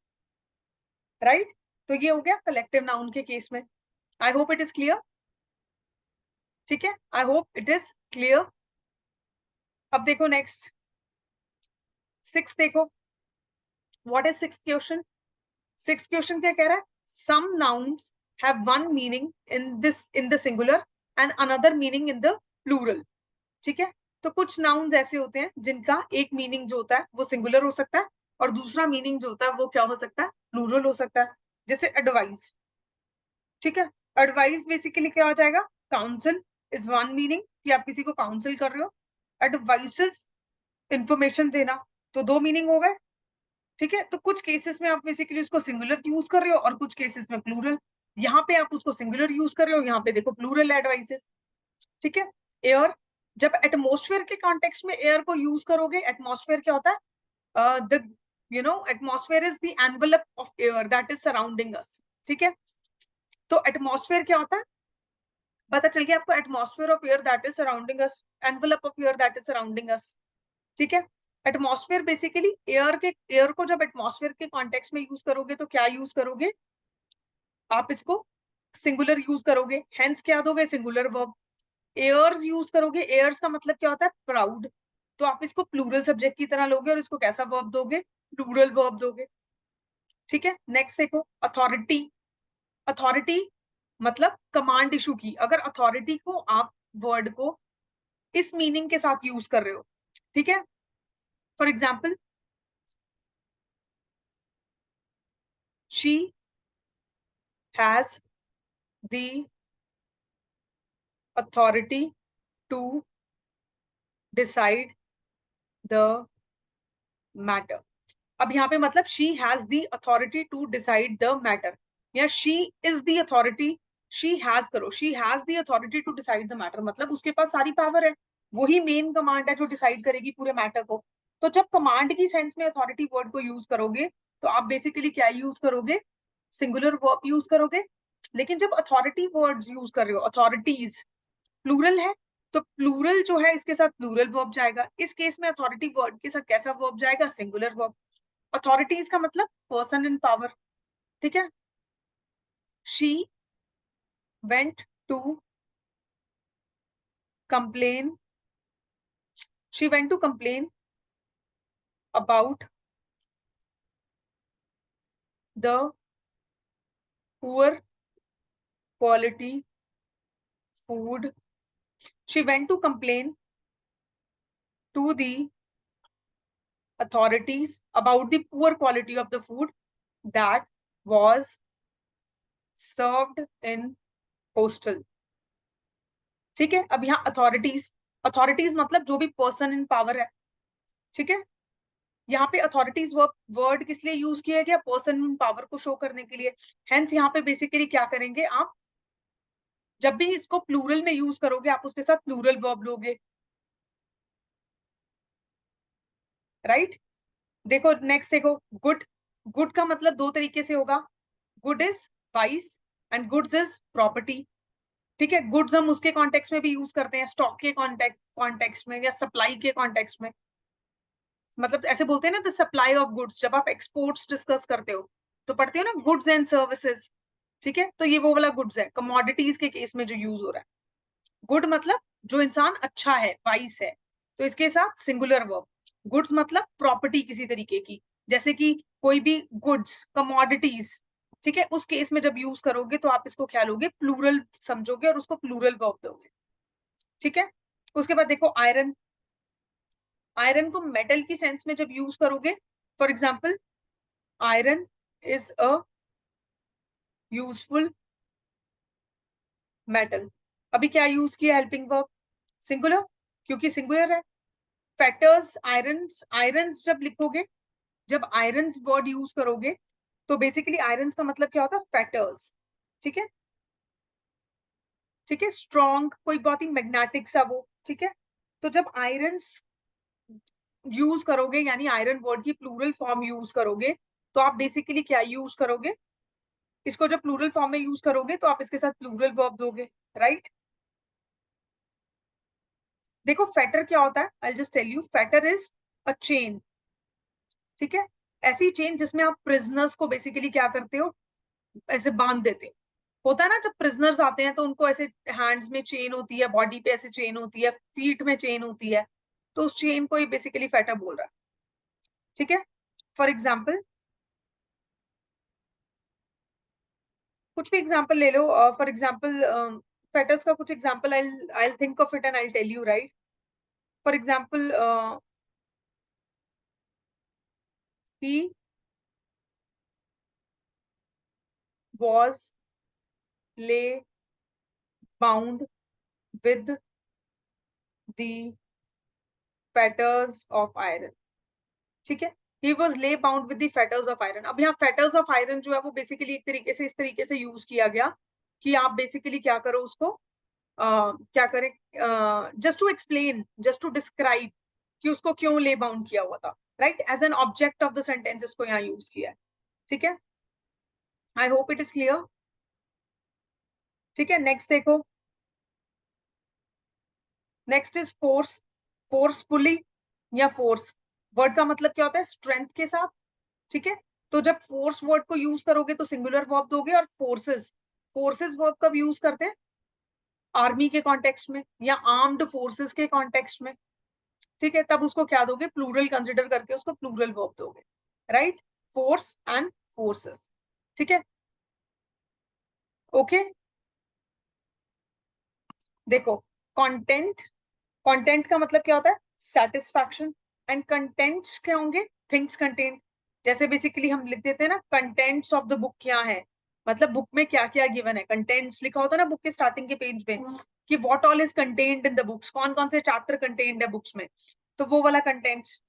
राइट। तो ये हो गया कलेक्टिव नाउन के केस में। I hope it is clear, ठीक है, I hope it is clear. अब देखो नेक्स्ट, सिक्स देखो, what is six question. Six question क्या कह रहा है, some nouns have one meaning in the singular and another meaning in the plural, ठीक है। तो कुछ नाउन्स ऐसे होते हैं जिनका एक मीनिंग जो होता है वो सिंगुलर हो सकता है, और दूसरा मीनिंग जो होता है वो क्या हो सकता है, प्लूरल हो सकता है। जैसे एडवाइस, ठीक है, एडवाइस बेसिकली क्या हो जाएगा, काउंसिल इज वन मीनिंग, कि आप किसी को काउंसिल कर रहे हो। एडवाइसेस, इंफॉर्मेशन देना, तो दो मीनिंग हो गए, ठीक है। तो कुछ केसेस में आप बेसिकली उसको सिंगुलर यूज कर रहे हो, और कुछ केसेस में प्लूरल। यहाँ पे आप उसको सिंगुलर यूज कर रहे हो, यहाँ पे देखो प्लूरल एडवाइसेस, ठीक है। एयर, जब एटमॉस्फेयर के कॉन्टेक्स्ट में एयर को यूज करोगे, एटमॉस्फेयर क्या होता है, the atmosphere is the envelope of air that is surrounding us, ठीक है। तो एटमॉस्फेयर क्या होता है, पता चल गया आपको, atmosphere of air that is surrounding us, envelope of air that is surrounding us, ठीक है। एटमॉस्फेयर बेसिकली एयर को जब एटमॉस्फेयर के कॉन्टेक्स्ट में यूज करोगे तो क्या यूज करोगे आप, इसको सिंगुलर यूज करोगे, हेंस क्या दोगे, सिंगुलर वर्ब। एयर्स यूज करोगे, एयर्स का मतलब क्या होता है, प्राउड, तो आप इसको प्लूरल सब्जेक्ट की तरह लोगे और इसको कैसा वर्ब दोगे, प्लूरल वर्ब दोगे, ठीक है। नेक्स्ट देखो, अथॉरिटी। अथॉरिटी मतलब कमांड इशू की, अगर अथॉरिटी को आप वर्ड को इस मीनिंग के साथ यूज कर रहे हो, ठीक है। For example, she has the authority to decide the matter. अब यहाँ पे मतलब she has the authority to decide the matter, या she is the authority, she has करो, she has the authority to decide the matter, मतलब उसके पास सारी power है, वही मेन कमांड है जो डिसाइड करेगी पूरे मैटर को। तो जब कमांड की सेंस में अथॉरिटी वर्ड को यूज करोगे तो आप बेसिकली क्या यूज करोगे, सिंगुलर वर्ब यूज करोगे। लेकिन जब अथॉरिटी वर्ड्स यूज कर रहे हो, अथॉरिटीज प्लूरल है, तो प्लूरल जो है इसके साथ प्लूरल वर्ब जाएगा, इस केस में अथॉरिटी वर्ड के साथ कैसा वर्ब जाएगा, सिंगुलर वर्ब। अथॉरिटीज का मतलब पर्सन इन पावर, ठीक है। She went to complain, she went to complain about the poor quality food, she went to complain to the authorities about the poor quality of the food that was served in hostel, ठीक है। अब यहाँ authorities, authorities मतलब जो भी person in power है, ठीक है। यहाँ पे अथॉरिटीज वर्ड किस लिए यूज किया गया, पर्सन इन पावर को शो करने के लिए। हेंस यहाँ पे बेसिकली क्या करेंगे आप, जब भी इसको प्लूरल में यूज करोगे आप उसके साथ प्लूरल वर्ब लोगे, राइट। देखो नेक्स्ट देखो, गुड। गुड का मतलब दो तरीके से होगा, good is vice and goods is property, ठीक है। गुड्स हम उसके कॉन्टेक्स्ट में भी यूज करते हैं, स्टॉक के कॉन्टेक्स्ट में या सप्लाई के कॉन्टेक्स्ट में, मतलब ऐसे बोलते हैं ना, द सप्लाई ऑफ गुड्स, जब आप एक्सपोर्ट्स डिस्कस करते हो तो पढ़ते हो ना गुड्स एंड सर्विसेज, ठीक है। तो ये वो वाला गुड्स है, कमोडिटीज के केस में जो यूज हो रहा है। गुड मतलब जो इंसान अच्छा है, वाइस है, तो इसके साथ सिंगुलर वर्ब। गुड्स मतलब प्रॉपर्टी किसी तरीके की, जैसे कि कोई भी गुड्स, कमोडिटीज, ठीक है, उस केस में जब यूज करोगे तो आप इसको क्या लोगे, प्लूरल समझोगे और उसको प्लूरल वर्ब दोगे, ठीक है। उसके बाद देखो आयरन। आयरन को मेटल की सेंस में जब यूज करोगे, for example, iron is a useful metal. अभी क्या यूज किया, हेल्पिंग वर्ब, सिंगुलर, क्योंकि सिंगुलर है। फेटर्स, आयरन्स, आयरन्स जब लिखोगे, जब आयरन्स वर्ड यूज करोगे तो बेसिकली आयरन्स का मतलब क्या होता है, फेटर्स, ठीक है, ठीक है। स्ट्रॉन्ग, कोई बहुत ही मैग्नेटिक सा वो, ठीक है। तो जब आयरन्स यूज करोगे, यानी आयरन वर्ड की प्लूरल फॉर्म यूज करोगे, तो आप बेसिकली क्या यूज करोगे, इसको जब प्लूरल फॉर्म में यूज करोगे तो आप इसके साथ प्लूरल वर्ब दोगे, राइट। देखो फेटर क्या होता है, I just tell you, fetter is a chain, ठीक है। ऐसी चेन जिसमें आप प्रिजनर्स को बेसिकली क्या करते हो, ऐसे बांध देते हो। होता है ना, जब प्रिजनर्स आते हैं तो उनको ऐसे हैंड्स में चेन होती है, बॉडी पे ऐसे चेन होती है, फीट में चेन होती है, तो उस चेन को ही बेसिकली फेटर बोल रहा है, ठीक है। फॉर एग्जाम्पल, कुछ भी एग्जाम्पल ले लो, फॉर एग्जाम्पल फेटर्स का कुछ example, I I think of it and I tell you, right. For example, he was lay bound with the fetters of iron, ठीक है। he was lay bound with the fetters of iron। अब यहाँ fetters of iron जो है वो basically एक तरीके से इस तरीके से यूज किया गया कि आप बेसिकली क्या करो उसको, क्या करें, just to explain, just to describe कि उसको क्यों ले बाउंड किया हुआ था, right, as an object of the sentence इसको यहाँ यूज किया है, ठीक है। I hope it is clear, ठीक है। नेक्स्ट देखो, नेक्स्ट इज फोर्स, फोर्सफुली या फोर्स, वर्ड का मतलब क्या होता है, स्ट्रेंथ के साथ, ठीक है। तो जब फोर्स वर्ड को यूज करोगे तो सिंगुलर वर्ब दोगे, और फोर्सेस, फोर्सेस वर्ब कब यूज करते हैं, आर्मी के कॉन्टेक्स्ट में या आर्म्ड फोर्सेस के कॉन्टेक्स्ट में, ठीक है, तब उसको क्या दोगे, प्लूरल कंसिडर करके उसको प्लूरल वर्ब दोगे, राइट, फोर्स एंड फोर्सेस, ठीक है। ओके, देखो, कंटेंट, कंटेंट का मतलब क्या होता है, सेटिस्फैक्शन, एंड कंटेंट्स क्या होंगे, थिंग्स कंटेंट। जैसे बेसिकली हम लिख देते हैं ना, कंटेंट्स ऑफ द बुक क्या है, मतलब बुक में क्या क्या गिवन है, कंटेंट्स लिखा होता है ना बुक के स्टार्टिंग के पेज पे, कि what all is contained in the books, कौन कौन से चैप्टर कंटेन्ड है बुक्स में, तो वो वाला कंटेंट्स,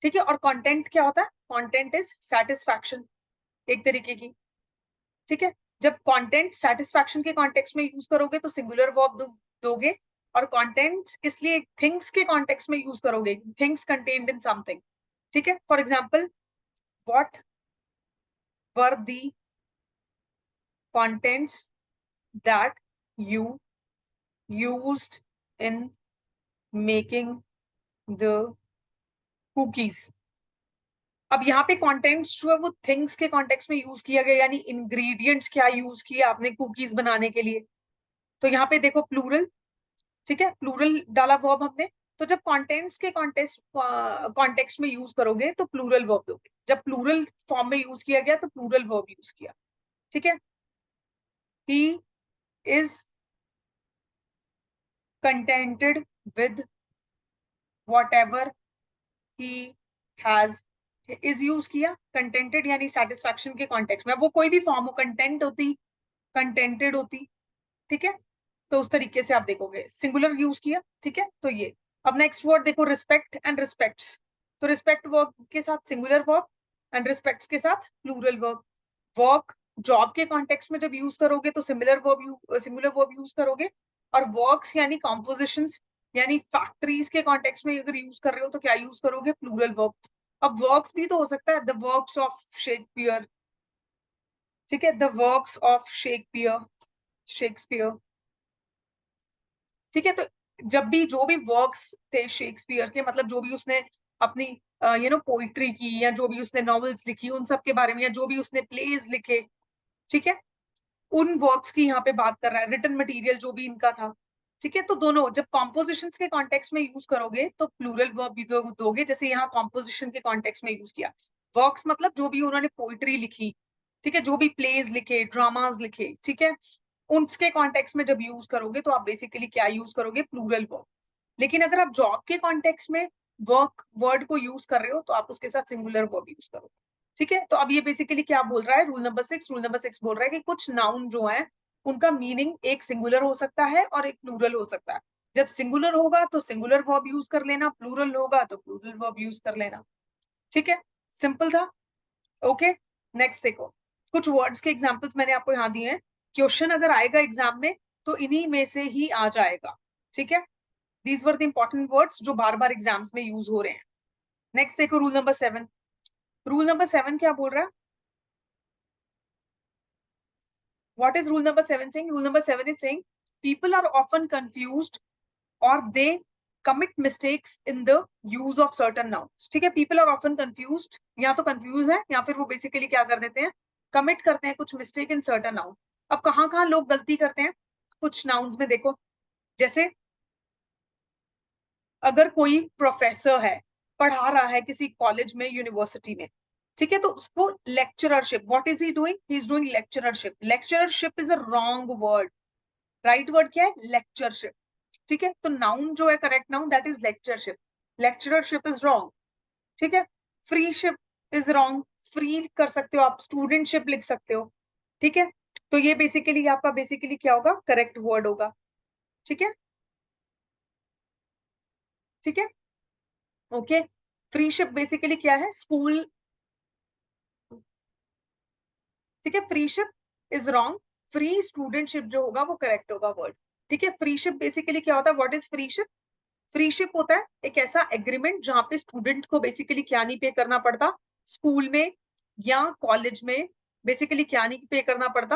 ठीक है। और कंटेंट क्या होता है, कंटेंट इज सेटिस्फैक्शन एक तरीके की, ठीक है। जब कंटेंट सेटिस्फैक्शन के कॉन्टेक्स्ट में यूज करोगे तो सिंगुलर वर्ब दोगे, और कंटेंट इसलिए थिंग्स के कॉन्टेक्स्ट में यूज करोगे, थिंग्स कंटेन्ड इन समथिंग, ठीक है। For example, what were the contents that you used in making the cookies। अब यहाँ पे कंटेंट्स जो है वो थिंग्स के कॉन्टेक्स्ट में यूज किया गया, यानी इंग्रेडिएंट्स क्या यूज किए आपने कुकीज बनाने के लिए, तो यहाँ पे देखो प्लूरल, ठीक है, प्लूरल डाला वर्ब हमने। तो जब कंटेंट्स के कॉन्टेक्स्ट में यूज करोगे तो प्लूरल वर्ब दोगे, जब प्लूरल फॉर्म में यूज किया गया तो प्लूरल वर्ब यूज किया, ठीक है। He is contented with whatever he has, is use किया, कंटेंटेड यानी सेटिस्फैक्शन के कॉन्टेक्स्ट में, वो कोई भी फॉर्म हो, कंटेंट होती, कंटेंटेड होती, ठीक है। तो उस तरीके से आप देखोगे, सिंगुलर यूज किया, ठीक है। तो ये, अब नेक्स्ट वर्ड देखो, रिस्पेक्ट एंड रिस्पेक्ट्स। तो रिस्पेक्ट वर्ब के साथ सिंगुलर वर्ब, एंड रिस्पेक्ट्स के साथ प्लूरल वर्ब। वर्क, जॉब के कॉन्टेक्स्ट में जब यूज करोगे तो सिंगुलर वर्ब यूज करोगे, और वर्क्स यानी कॉम्पोजिशंस यानी फैक्ट्रीज के कॉन्टेक्स्ट में अगर यूज कर रहे हो तो क्या यूज करोगे, प्लूरल वर्ब। अब वर्क्स भी तो हो सकता है, द वर्क्स ऑफ शेक्सपियर, ठीक है, the works of Shakespeare, Shakespeare, ठीक है। तो जब भी जो भी वर्क्स थे शेक्सपियर के, मतलब जो भी उसने अपनी पोइट्री की, या जो भी उसने नॉवेल्स लिखी उन सब के बारे में, या जो भी उसने प्लेज लिखे, ठीक है, उन वर्क्स की यहाँ पे बात कर रहा है, रिटन मटेरियल जो भी इनका था, ठीक है। तो दोनों जब कॉम्पोजिशंस के कॉन्टेक्स्ट में यूज करोगे तो प्लूरल वर्ब भी दोगे, जैसे यहाँ कॉम्पोजिशन के कॉन्टेक्स्ट में यूज किया। वर्क्स मतलब जो भी उन्होंने पोइट्री लिखी, ठीक है, जो भी प्लेज लिखे, ड्रामाज लिखे, ठीक है, उसके कॉन्टेक्स्ट में जब यूज करोगे तो आप बेसिकली क्या यूज करोगे, प्लूरल वर्ब। लेकिन अगर आप जॉब के कॉन्टेक्स्ट में वर्क वर्ड को यूज कर रहे हो तो आप उसके साथ सिंगुलर वर्ब यूज करोगे, ठीक है। तो अब ये बेसिकली क्या बोल रहा है, रूल नंबर 6 बोल रहा है कि कुछ नाउन जो है उनका मीनिंग एक सिंगुलर हो सकता है और एक प्लूरल हो सकता है। जब सिंगुलर होगा तो सिंगुलर वर्ब यूज कर लेना, प्लूरल होगा तो प्लूरल वर्ब यूज कर लेना, ठीक है, सिंपल था। ओके, नेक्स्ट देखो, कुछ वर्ड्स के एग्जांपल्स मैंने आपको यहाँ दिए हैं, क्वेश्चन अगर आएगा एग्जाम में तो इन्हीं में से ही आ जाएगा, ठीक है। These were the important words जो बार बार एग्जाम्स में यूज हो रहे हैं। नेक्स्ट देखो, रूल नंबर 7। रूल नंबर 7 क्या बोल रहा है, what is rule number 7 saying? Rule number 7 is saying people are often confused or they commit mistakes in the use of certain nouns, ठीक है। people are often confused, या तो confuse है या फिर वो बेसिकली क्या कर देते हैं, commit करते हैं कुछ mistake in certain noun। अब कहाँ कहाँ लोग गलती करते हैं कुछ nouns में, देखो, जैसे अगर कोई प्रोफेसर है, पढ़ा रहा है किसी कॉलेज में, यूनिवर्सिटी में, ठीक है, तो उसको lecturership, what is he doing, he is doing lecturership. Lecturership is a wrong word, right word क्या है, लेक्चरशिप, ठीक है। तो नाउन जो है, correct noun that is lectureship, lecturership is wrong, ठीक है। फ्रीशिप इज रॉन्ग, फ्री कर सकते हो आप, स्टूडेंटशिप लिख सकते हो, ठीक है। तो ये बेसिकली आपका बेसिकली क्या होगा, करेक्ट वर्ड होगा, ठीक है, ठीक है। ओके, फ्रीशिप बेसिकली क्या है, स्कूल, ठीक है, freeship is wrong, free studentship जो होगा वो करेक्ट होगा वर्ड, ठीक है। फ्रीशिप बेसिकली क्या होता है, व्हाट इज फ्रीशिप, फ्रीशिप होता है एक ऐसा एग्रीमेंट जहां पे स्टूडेंट को बेसिकली क्या नहीं पे करना पड़ता, स्कूल में या कॉलेज में बेसिकली क्या नहीं पे करना पड़ता,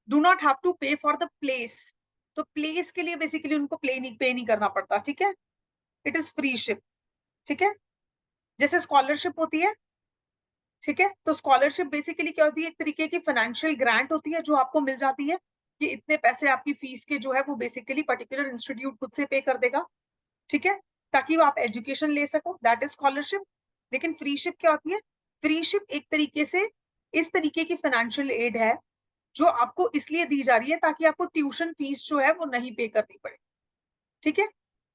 डू नॉट हैव टू पे फॉर द प्लेस, तो प्लेस के लिए बेसिकली उनको पे नहीं करना पड़ता, ठीक है, इट इज फ्री शिप, ठीक है। जैसे स्कॉलरशिप होती है, ठीक है, तो स्कॉलरशिप बेसिकली क्या होती है, एक तरीके की फाइनेंशियल ग्रांट होती है जो आपको मिल जाती है कि इतने पैसे आपकी फीस के जो है वो बेसिकली पर्टिकुलर इंस्टीट्यूट खुद से पे कर देगा, ठीक है, ताकि वो आप एजुकेशन ले सको, दैट इज स्कॉलरशिप। लेकिन फ्री शिप क्या होती है, फ्री शिप एक तरीके से इस तरीके की फाइनेंशियल एड है जो आपको इसलिए दी जा रही है ताकि आपको ट्यूशन फीस जो है वो नहीं पे करनी पड़े, ठीक है,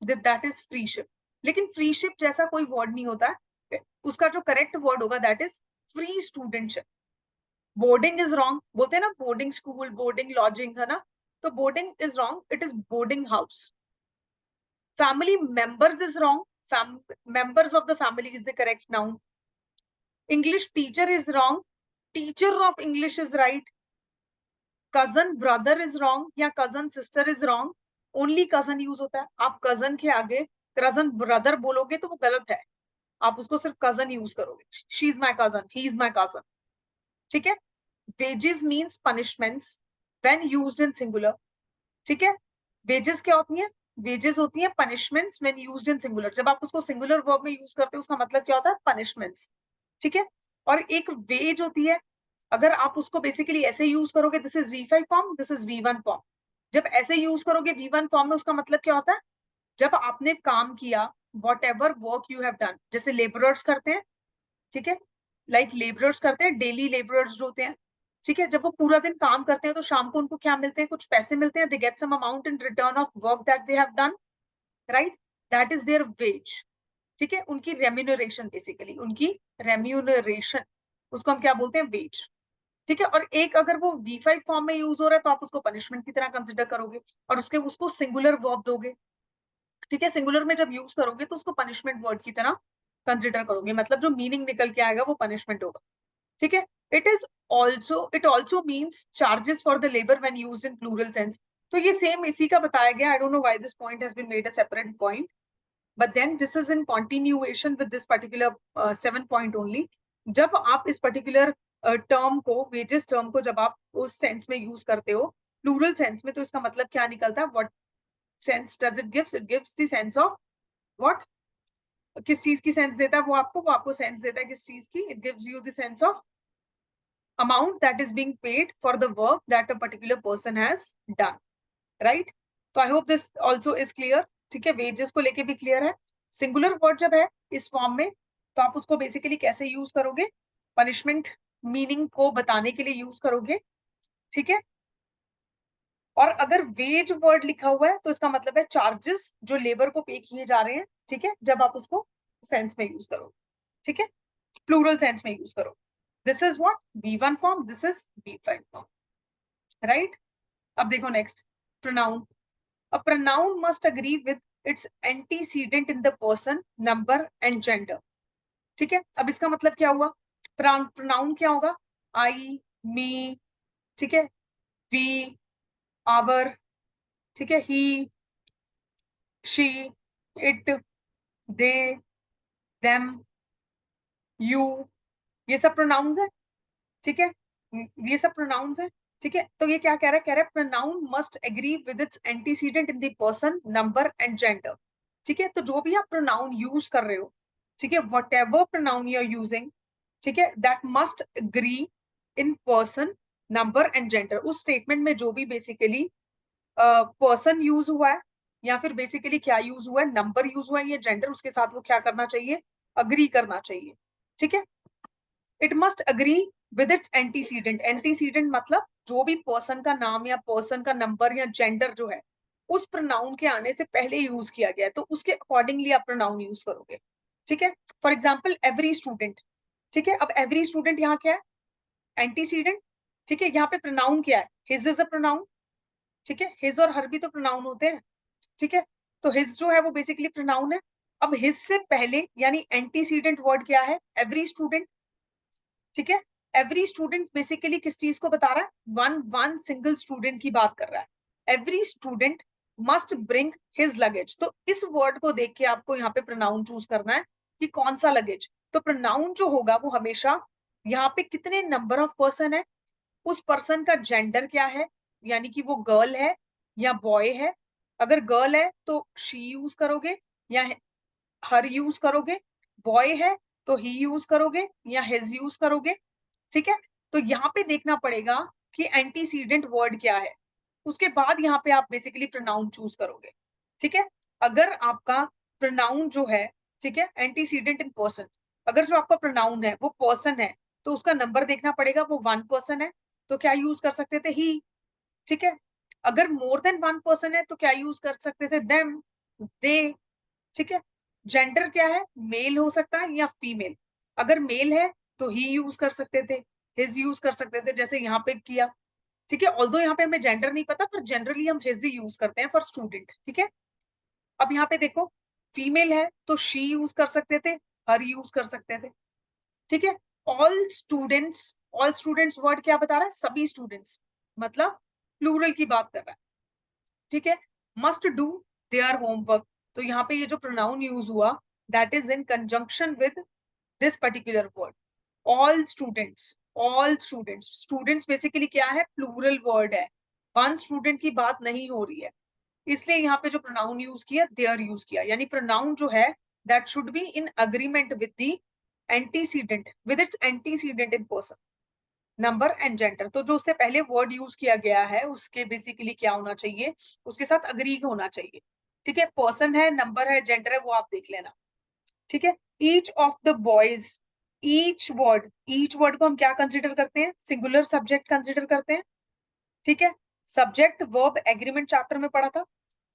दैट इज फ्री शिप। लेकिन फ्री शिप जैसा कोई वर्ड नहीं होता है, उसका जो करेक्ट वर्ड होगा that is free studentship. Boarding is wrong, बोलते हैं ना, बोर्डिंग स्कूल, बोर्डिंग लॉजिंग, है ना, तो boarding is wrong, it is boarding house. Family members is wrong, members of the family is the correct noun. English teacher is wrong, teacher of English is right. Cousin brother is wrong या cousin sister is wrong, only cousin use होता है, आप cousin के आगे cousin brother बोलोगे तो वो गलत है, आप उसको सिर्फ cousin यूज करोगे, she is my cousin, he is my cousin, ठीक है। wages means punishments when used in singular, ठीक है। wages क्या होती है, wages होती है punishments when used in singular, जब आप उसको singular verb में यूज करते हो उसका मतलब क्या होता है, punishments, ठीक है। और एक wage होती है, अगर आप उसको बेसिकली ऐसे यूज करोगे, this is V5 form, this is V1 form, जब ऐसे यूज करोगे V1 फॉर्म में उसका मतलब क्या होता है, जब आपने काम किया, what ever work you have done, जैसे लेबरर्स करते हैं, ठीक है, लाइक लेबरर्स करते हैं, डेली लेबरर्स होते हैं, ठीक है, जब वो पूरा दिन काम करते हैं तो शाम को उनको क्या मिलते हैं, कुछ पैसे मिलते हैं, they get some amount in return of work that they have done, right, that is their wage, ठीक है, उनकी रेम्यूनरेशन, बेसिकली उनकी रेम्यूनरेशन, उसको हम क्या बोलते हैं, वेज, ठीक है। और एक अगर वो V5 फॉर्म में यूज हो रहा है तो आप उसको पनिशमेंट की तरह कंसिडर करोगे और उसको सिंगुलर वर्ब दोगे, ठीक है, सिंगुलर में जब यूज करोगे तो उसको पनिशमेंट वर्ड की तरह कंसिडर करोगे, मतलब जो मीनिंग निकल के आएगा वो पनिशमेंट होगा, ठीक है। It also means charges for the labour when used in plural sense, तो ये सेम इसी का बताया गया, I don't know why this point has been made a separate point, but then this is in continuation with this particular 7 point only। जब आप इस particular term को, wages term को जब आप उस सेंस में यूज करते हो प्लूरल सेंस में, तो इसका मतलब क्या निकलता है, what sense does it gives, it gives the sense of what, किस चीज की सेंस देता है वो आपको सेंस देता है किस चीज की, it gives you the sense of amount that is being paid for the work that a particular person has done, right? तो आई hope this also is clear, ठीक है, वेजेस को लेके भी क्लियर है। सिंगुलर वर्ड जब है इस फॉर्म में तो आप उसको बेसिकली कैसे यूज करोगे, पनिशमेंट मीनिंग को बताने के लिए यूज करोगे, ठीक है। और अगर वेज वर्ड लिखा हुआ है तो इसका मतलब है चार्जेस जो लेबर को पे किए जा रहे हैं, ठीक है, जब आप उसको सेंस में यूज करो, ठीक है, प्लूरल सेंस में यूज करो, this is what V1 form, this is V5 form, right. अब देखो next, pronoun. A pronoun must agree with its antecedent in the person, number and gender, ठीक है। अब इसका मतलब क्या हुआ, प्रोनाउन क्या होगा, I, me, ठीक है, we, our, ठीक है, he, she, it, they, them, you, ये सब प्रोनाउंस है, ठीक है, ये सब प्रोनाउंस है, ठीक है। तो ये क्या कह रहा है, pronoun must agree with its antecedent in the person, number and gender, ठीक है। तो जो भी आप प्रोनाउन यूज कर रहे हो, ठीक है, whatever pronoun you are using, ठीक है, that must agree in person, number and gender, उस स्टेटमेंट में जो भी बेसिकली पर्सन यूज हुआ है या फिर बेसिकली क्या यूज हुआ है, नंबर यूज हुआ है या जेंडर, उसके साथ वो क्या करना चाहिए, अग्री करना चाहिए, ठीक है। It must agree with its antecedent, antecedent मतलब जो भी पर्सन का नाम या पर्सन का नंबर या जेंडर जो है उस प्रोनाउन के आने से पहले यूज किया गया है तो उसके अकॉर्डिंगली आप प्रोनाउन यूज करोगे, ठीक है। फॉर एग्जाम्पल एवरी स्टूडेंट, ठीक है, अब एवरी स्टूडेंट यहाँ क्या है, एंटीसीडेंट, ठीक है, यहाँ पे प्रोनाउन क्या है, हिज इज अ प्रोनाउन, ठीक है, हिज और हर भी तो प्रोनाउन होते हैं, ठीक है, तो हिज जो है वो बेसिकली प्रोनाउन है। अब हिज से पहले यानी एंटीसीडेंट वर्ड क्या है, एवरी स्टूडेंट, ठीक है। एवरी स्टूडेंट बेसिकली किस चीज को बता रहा है, वन सिंगल स्टूडेंट की बात कर रहा है, every student must bring his luggage, तो इस वर्ड को देख के आपको यहाँ पे प्रोनाउन चूज करना है कि कौन सा लगेज, तो प्रोनाउन जो होगा वो हमेशा यहाँ पे कितने नंबर ऑफ पर्सन है, उस पर्सन का जेंडर क्या है, यानी कि वो गर्ल है या बॉय है, अगर गर्ल है तो शी यूज करोगे या हर यूज करोगे, बॉय है तो ही यूज करोगे या हिज यूज करोगे। ठीक है, तो यहाँ पे देखना पड़ेगा कि एंटीसीडेंट वर्ड क्या है, उसके बाद यहाँ पे आप बेसिकली प्रोनाउन चूज करोगे। ठीक है, अगर आपका प्रोनाउन जो है, ठीक है, एंटीसीडेंट इन पर्सन, अगर जो आपका प्रोनाउन है वो पर्सन है तो उसका नंबर देखना पड़ेगा, वो 1 पर्सन है तो क्या यूज कर सकते थे, ही। ठीक है, अगर मोर देन 1 पर्सन है तो क्या यूज कर सकते थे, देम, दे। ठीक है, जेंडर क्या है, मेल हो सकता है या फीमेल, अगर मेल है तो ही यूज कर सकते थे, हिज यूज कर सकते थे जैसे यहाँ पे किया। ठीक है, ऑल्दो यहाँ पे हमें जेंडर नहीं पता, पर जनरली हम हिज ही यूज करते हैं फॉर स्टूडेंट। ठीक है, अब यहाँ पे देखो, फीमेल है तो शी यूज कर सकते थे, हर यूज कर सकते थे। ठीक है, ऑल स्टूडेंट्स वर्ड क्या बता रहा है, सभी स्टूडेंट्स, मतलब प्लूरल की बात कर रहा है। ठीक है, मस्ट डू देयर होमवर्क, तो यहाँ पे ये जो प्रोनाउन यूज हुआ that is in conjunction with this particular word, all students students basically क्या है, प्लूरल वर्ड है, वन स्टूडेंट की बात नहीं हो रही है, इसलिए यहाँ पे जो प्रोनाउन यूज किया, देयर यूज किया, यानी प्रोनाउन जो है that should be in agreement with the antecedent, with its antecedent in person, number and gender. तो जो उससे पहले वर्ड यूज किया गया है उसके बेसिकली क्या होना चाहिए, उसके साथ अग्री होना चाहिए। ठीक है, पर्सन है, नंबर है, जेंडर है, वो आप देख लेना। ठीक है, each of the boys, each word को हम क्या कंसिडर करते हैं, सिंगुलर सब्जेक्ट कंसिडर करते हैं। ठीक है, सब्जेक्ट वर्ब एग्रीमेंट चैप्टर में पढ़ा था,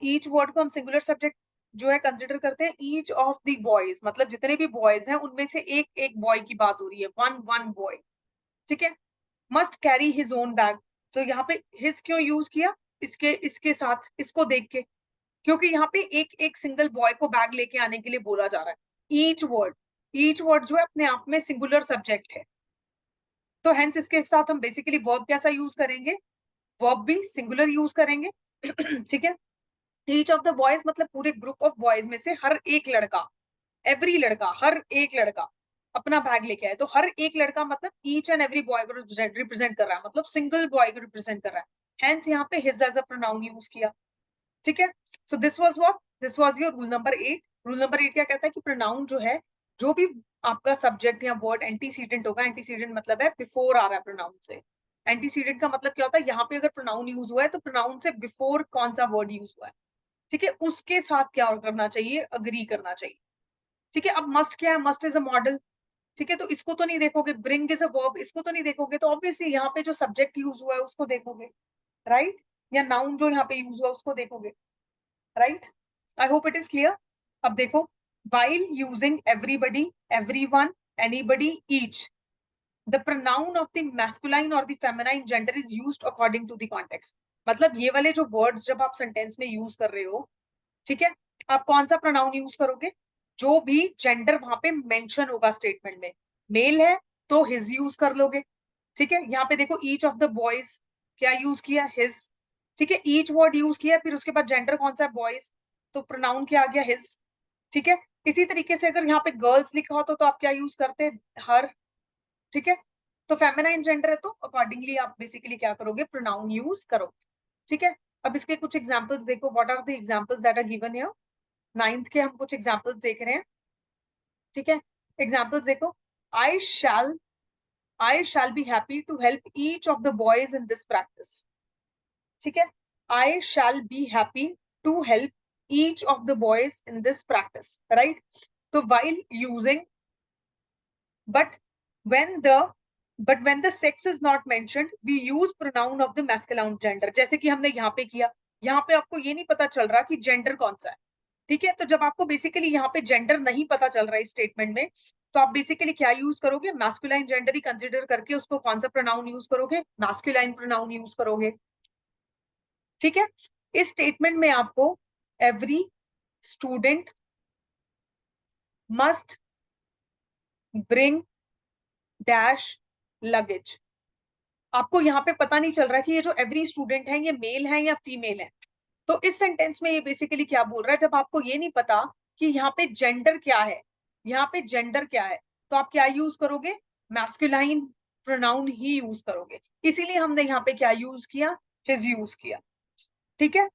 ईच वर्ड को हम सिंगुलर सब्जेक्ट जो है कंसिडर करते हैं। ईच ऑफ द बॉयज मतलब जितने भी बॉयज हैं उनमें से एक एक बॉय की बात हो रही है, वन वन बॉय। ठीक है, must carry his own bag, तो यहाँ पे हिज क्यों यूज किया, इसके इसके साथ इसको देख के, क्योंकि यहाँ पे एक एक सिंगल बॉय को बैग लेके आने के लिए बोला जा रहा है। ईच वर्ड जो है अपने आप में सिंगुलर सब्जेक्ट है, तो हेंस इसके साथ हम बेसिकली वर्ब कैसा यूज करेंगे, वर्ब भी सिंगुलर यूज करेंगे। ठीक है, ईच ऑफ द बॉयज मतलब पूरे ग्रुप ऑफ बॉयज में से हर एक लड़का, एवरी लड़का, हर एक लड़का अपना बैग लेके आए, तो हर एक लड़का मतलब ईच एंड एवरी बॉय को रिप्रेजेंट कर रहा है, मतलब सिंगल बॉय को रिप्रेजेंट कर रहा है, हेंस यहाँ पे his as a pronoun use किया। ठीक है, so this was your rule number 8। Rule number 8 क्या कहता है कि प्रोनाउन जो है, जो भी आपका सब्जेक्ट या वर्ड एंटीसीडेंट होगा, एंटीसीडेंट मतलब है बिफोर आ रहा है प्रोनाउन से, एंटीसीडेंट का मतलब क्या होता है, यहाँ पे अगर प्रोनाउन यूज हुआ है तो प्रोनाउन से बिफोर कौन सा वर्ड यूज हुआ है, ठीक है, उसके साथ क्या करना चाहिए, अग्री करना चाहिए। ठीक है, अब मस्ट क्या है, मस्ट इज अ मॉडल। ठीक है, तो इसको तो नहीं देखोगे, ब्रिंग इज अ वर्ब, इसको तो नहीं देखोगे, तो ऑब्वियसली यहाँ पे जो सब्जेक्ट यूज हुआ है उसको देखोगे, राइट, या नाउन जो यहाँ पे यूज हुआ उसको देखोगे, right. I hope it is clear. अब देखो, while using everybody, everyone, anybody, each, the pronoun of the masculine or the feminine gender is used according to the context, मतलब ये वाले जो वर्ड्स जब आप सेंटेंस में यूज कर रहे हो, ठीक है, आप कौन सा प्रोनाउन यूज करोगे, जो भी जेंडर वहां पे मेंशन होगा स्टेटमेंट में, मेल है तो हिज यूज कर लोगे। ठीक है, यहाँ पे देखो ईच ऑफ द बॉयज क्या यूज किया, हिज। ठीक है, ईच वर्ड यूज किया, फिर उसके बाद जेंडर कौन सा है, बॉयज, तो प्रोनाउन क्या आ गया, हिज। ठीक है, इसी तरीके से अगर यहाँ पे गर्ल्स लिखा होता तो आप क्या यूज करते, हर। ठीक है, तो फेमिनाइन जेंडर है तो अकॉर्डिंगली आप बेसिकली क्या करोगे, प्रोनाउन यूज करोगे। ठीक है, अब इसके कुछ एग्जांपल्स देखो, what are the examples that are given here, 9th के हम कुछ एग्जांपल्स देख रहे हैं। ठीक है, एग्जांपल्स देखो, आई शैल I shall be happy to help each of the boys in this practice. ठीक है, I shall be happy to help each of the boys in this practice, right? So while using but when the sex is not mentioned, we use pronoun of the masculine gender, जैसे कि हमने यहाँ पे किया, यहाँ पे आपको ये नहीं पता चल रहा कि जेंडर कौन सा है। ठीक है, तो जब आपको बेसिकली यहाँ पे जेंडर नहीं पता चल रहा है स्टेटमेंट में, तो आप बेसिकली क्या यूज करोगे, मैस्कुलाइन जेंडर ही कंसिडर करके उसको कौन सा प्रोनाउन यूज करोगे, मैस्कुलाइन प्रोनाउन यूज करोगे। ठीक है, इस स्टेटमेंट में आपको every student must bring dash luggage, आपको यहाँ पे पता नहीं चल रहा कि ये जो एवरी स्टूडेंट है ये मेल है या फीमेल है, तो इस सेंटेंस में ये बेसिकली क्या बोल रहा है, जब आपको ये नहीं पता कि यहाँ पे जेंडर क्या है, यहाँ पे जेंडर क्या है, तो आप क्या यूज करोगे, मैस्कुलाइन प्रोनाउन ही यूज करोगे, इसीलिए हमने यहाँ पे क्या यूज किया, हिज यूज किया। ठीक है,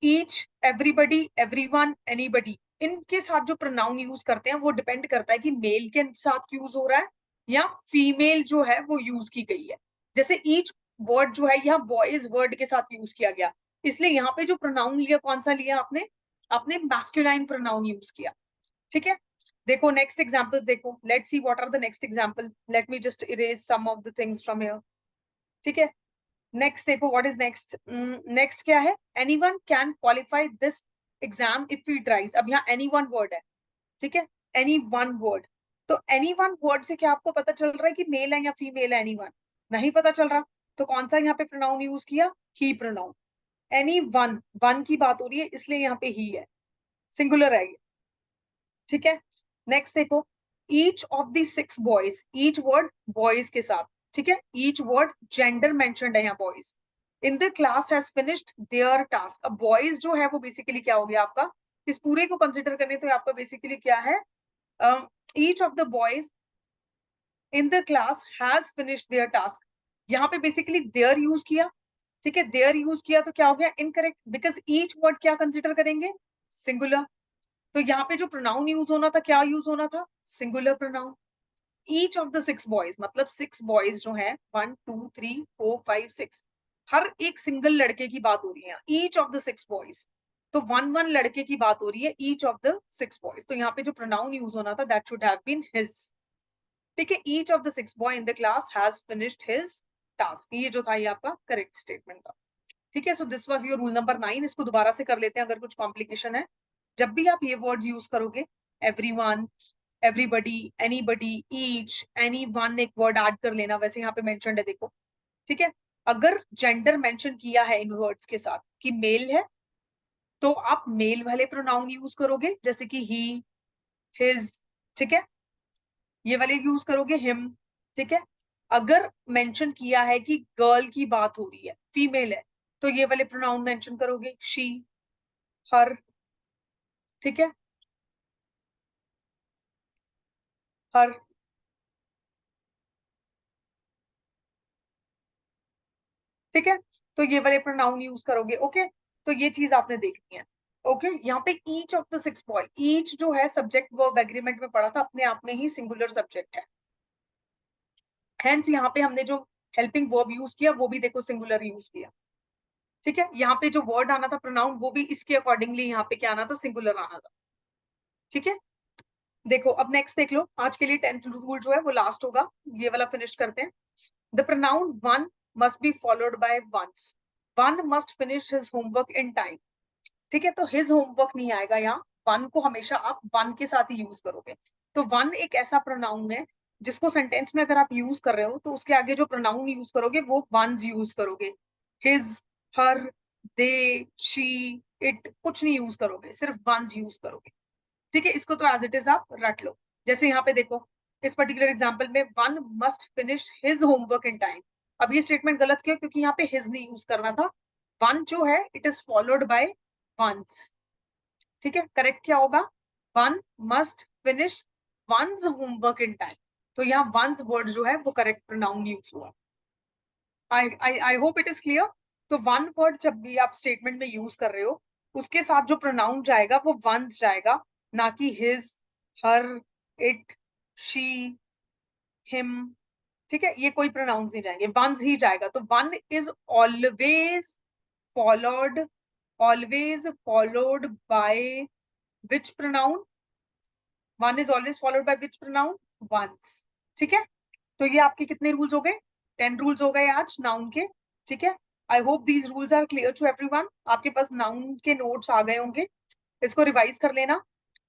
ईच, एवरीबडी, एवरीवन, एनीबडी, इनके साथ जो प्रोनाउन यूज करते हैं वो डिपेंड करता है कि मेल के साथ यूज हो रहा है या फीमेल जो है वो यूज की गई है। जैसे ईच वर्ड जो है यहाँ बॉयज वर्ड के साथ यूज किया गया, इसलिए यहाँ पे जो प्रोनाउन लिया कौन सा लिया आपने, आपने मैस्कुलाइन प्रोनाउन यूज किया। ठीक है, देखो नेक्स्ट एग्जांपल्स देखो, let's see what are the next example, let me just erase some of the things from here. ठीक है, नेक्स्ट देखो, व्हाट इज नेक्स्ट, नेक्स्ट क्या है, anyone can qualify this exam if he tries. अब यहाँ any one word है, ठीक है, एनी वन वर्ड, तो एनी वन वर्ड से क्या आपको पता चल रहा है कि मेल है या फीमेल है, एनी वन नहीं पता चल रहा, तो कौन सा यहाँ पे प्रोनाउन यूज किया, ही प्रोनाउन। एनी वन, वन की बात हो रही है इसलिए यहाँ पे ही है, सिंगुलर है ये। ठीक है, नेक्स्ट देखो, each of the six boys, each word boys के साथ, ठीक है, ईच वर्ड जेंडर मेंशन्ड है यहाँ boys, in the class has finished there task. अब बॉयज जो है वो बेसिकली क्या हो गया आपका, इस पूरे को कंसिडर करने तो आपका बेसिकली क्या है, each of the boys in the class has finished there task, यहाँ पे बेसिकली देयर यूज किया। ठीक है, देयर यूज किया तो क्या हो गया, इनकरेक्ट, बिकॉज ईच वर्ड क्या कंसिडर करेंगे, सिंगुलर, तो यहाँ पे जो प्रोनाउन यूज होना था क्या यूज होना था, singular pronoun. Each of the six boys, मतलब सिक्स बॉयज जो है, 1 2 3 4 5 6, हर एक सिंगल लड़के की बात हो रही है, each of the six boys, तो वन वन लड़के की बात हो रही है, each of the six boys, तो यहाँ पे जो प्रोनाउन यूज होना था that should have been his. ठीक है, each of the six boy in the class has finished his task, ये जो था ये आपका करेक्ट स्टेटमेंट था। ठीक है, so this was your rule number 9, इसको दोबारा से कर लेते हैं अगर कुछ कॉम्प्लिकेशन है। जब भी आप ये वर्ड्स यूज करोगे, everyone, everybody, anybody, each, anyone, एक वर्ड ऐड कर लेना, वैसे यहाँ पे मेंशन्ड है देखो। ठीक है, अगर जेंडर मेंशन किया है इन वर्ड्स के साथ कि मेल है, तो आप मेल वाले प्रोनाउन यूज करोगे, जैसे कि ही, हिज, ठीक है, ये वाले यूज करोगे, हिम। ठीक है, अगर मेंशन किया है कि गर्ल की बात हो रही है, फीमेल है, तो ये वाले प्रोनाउन मेंशन करोगे, शी, हर। ठीक है, हर। ठीक है, तो ये वाले प्रोनाउन यूज करोगे। ओके, तो ये चीज आपने देखनी है। ओके, यहाँ पे each of the six boy, each जो है सब्जेक्ट वर्ब एग्रीमेंट में पढ़ा था, अपने आप में ही सिंगुलर सब्जेक्ट है, हेंस यहाँ पे हमने जो हेल्पिंग वर्ब यूज किया वो भी देखो सिंगुलर यूज किया। ठीक है, यहाँ पे जो वर्ड आना था प्रोनाउन वो भी इसके अकॉर्डिंगली यहाँ पे क्या आना था, सिंगुलर आना था। ठीक है, देखो अब नेक्स्ट देख लो, आज के लिए 10th रूल जो है वो लास्ट होगा, ये वाला फिनिश करते हैं। The pronoun one must be followed by ones, one must finish his homework in time. ठीक है, तो हिज होमवर्क नहीं आएगा यहाँ, वन को हमेशा आप वन के साथ ही यूज करोगे। तो वन एक ऐसा प्रोनाउन है जिसको सेंटेंस में अगर आप यूज कर रहे हो तो उसके आगे जो प्रोनाउन यूज करोगे वो वंस यूज करोगे, his, her, they, she, it कुछ नहीं यूज करोगे, सिर्फ वंस यूज करोगे। ठीक है, इसको तो एज इट इज आप रट लो। जैसे यहाँ पे देखो, इस पर्टिकुलर एग्जाम्पल में one must finish his homework in time. अब ये स्टेटमेंट गलत क्यों, क्योंकि यहाँ पे हिज नहीं यूज करना था, वन जो है it is followed by ones. ठीक है, करेक्ट क्या होगा, one must finish ones homework in time, तो यहाँ वंस वर्ड जो है वो करेक्ट प्रोनाउन यूज हुआ। आई होप इट इज क्लियर। तो वन वर्ड जब भी आप स्टेटमेंट में यूज कर रहे हो, उसके साथ जो प्रोनाउन जाएगा वो वंस जाएगा, ना कि his, her, it, she, him. ठीक है, ये कोई प्रोनाउंस नहीं जाएंगे, वंस ही जाएगा। तो one is always followed, always followed by which pronoun, one is always followed by which pronoun, ones. ठीक है, तो ये आपके कितने रूल्स हो गए, 10 रूल्स हो गए आज नाउन के। ठीक है, I hope these rules are clear to everyone, आपके पास नाउन के नोट्स आ गए होंगे, इसको रिवाइज कर लेना।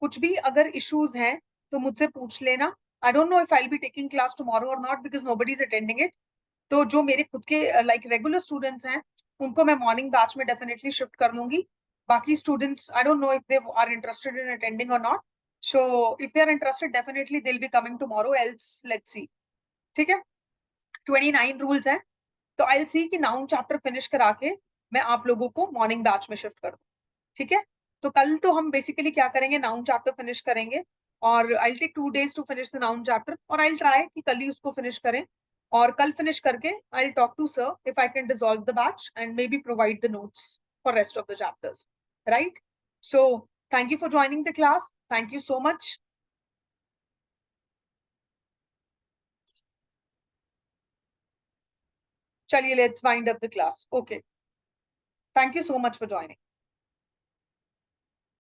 कुछ भी अगर इश्यूज हैं तो मुझसे पूछ लेना। I don't know if I will be taking class tomorrow और not, because nobody is attending it. तो जो मेरे खुद के लाइक रेगुलर स्टूडेंट्स हैं उनको मैं मॉर्निंग बैच में डेफिनेटली शिफ्ट कर लूंगी। बाकी students I don't know if they are interested in attending और not, so if they are interested definitely they will be coming tomorrow, else let's see. ठीक है, 29 रूल्स हैं, तो आई विल सी कि noun chapter finish करा के मैं आप लोगों को मॉर्निंग बैच में शिफ्ट कर दूं। ठीक है, तो कल तो हम बेसिकली क्या करेंगे, नाउन चैप्टर फिनिश करेंगे, और I take 2 days to finish the noun chapter, और आई ट्राई कि कल ही उसको फिनिश करें। और कल फिनिश करके I talk to sir if I can dissolve the batch and maybe provide the notes. for rest of the chapters, right? So thank you for joining the class. Thank you so much. Chaliye, let's wind up the class. Okay. Thank you so much for joining.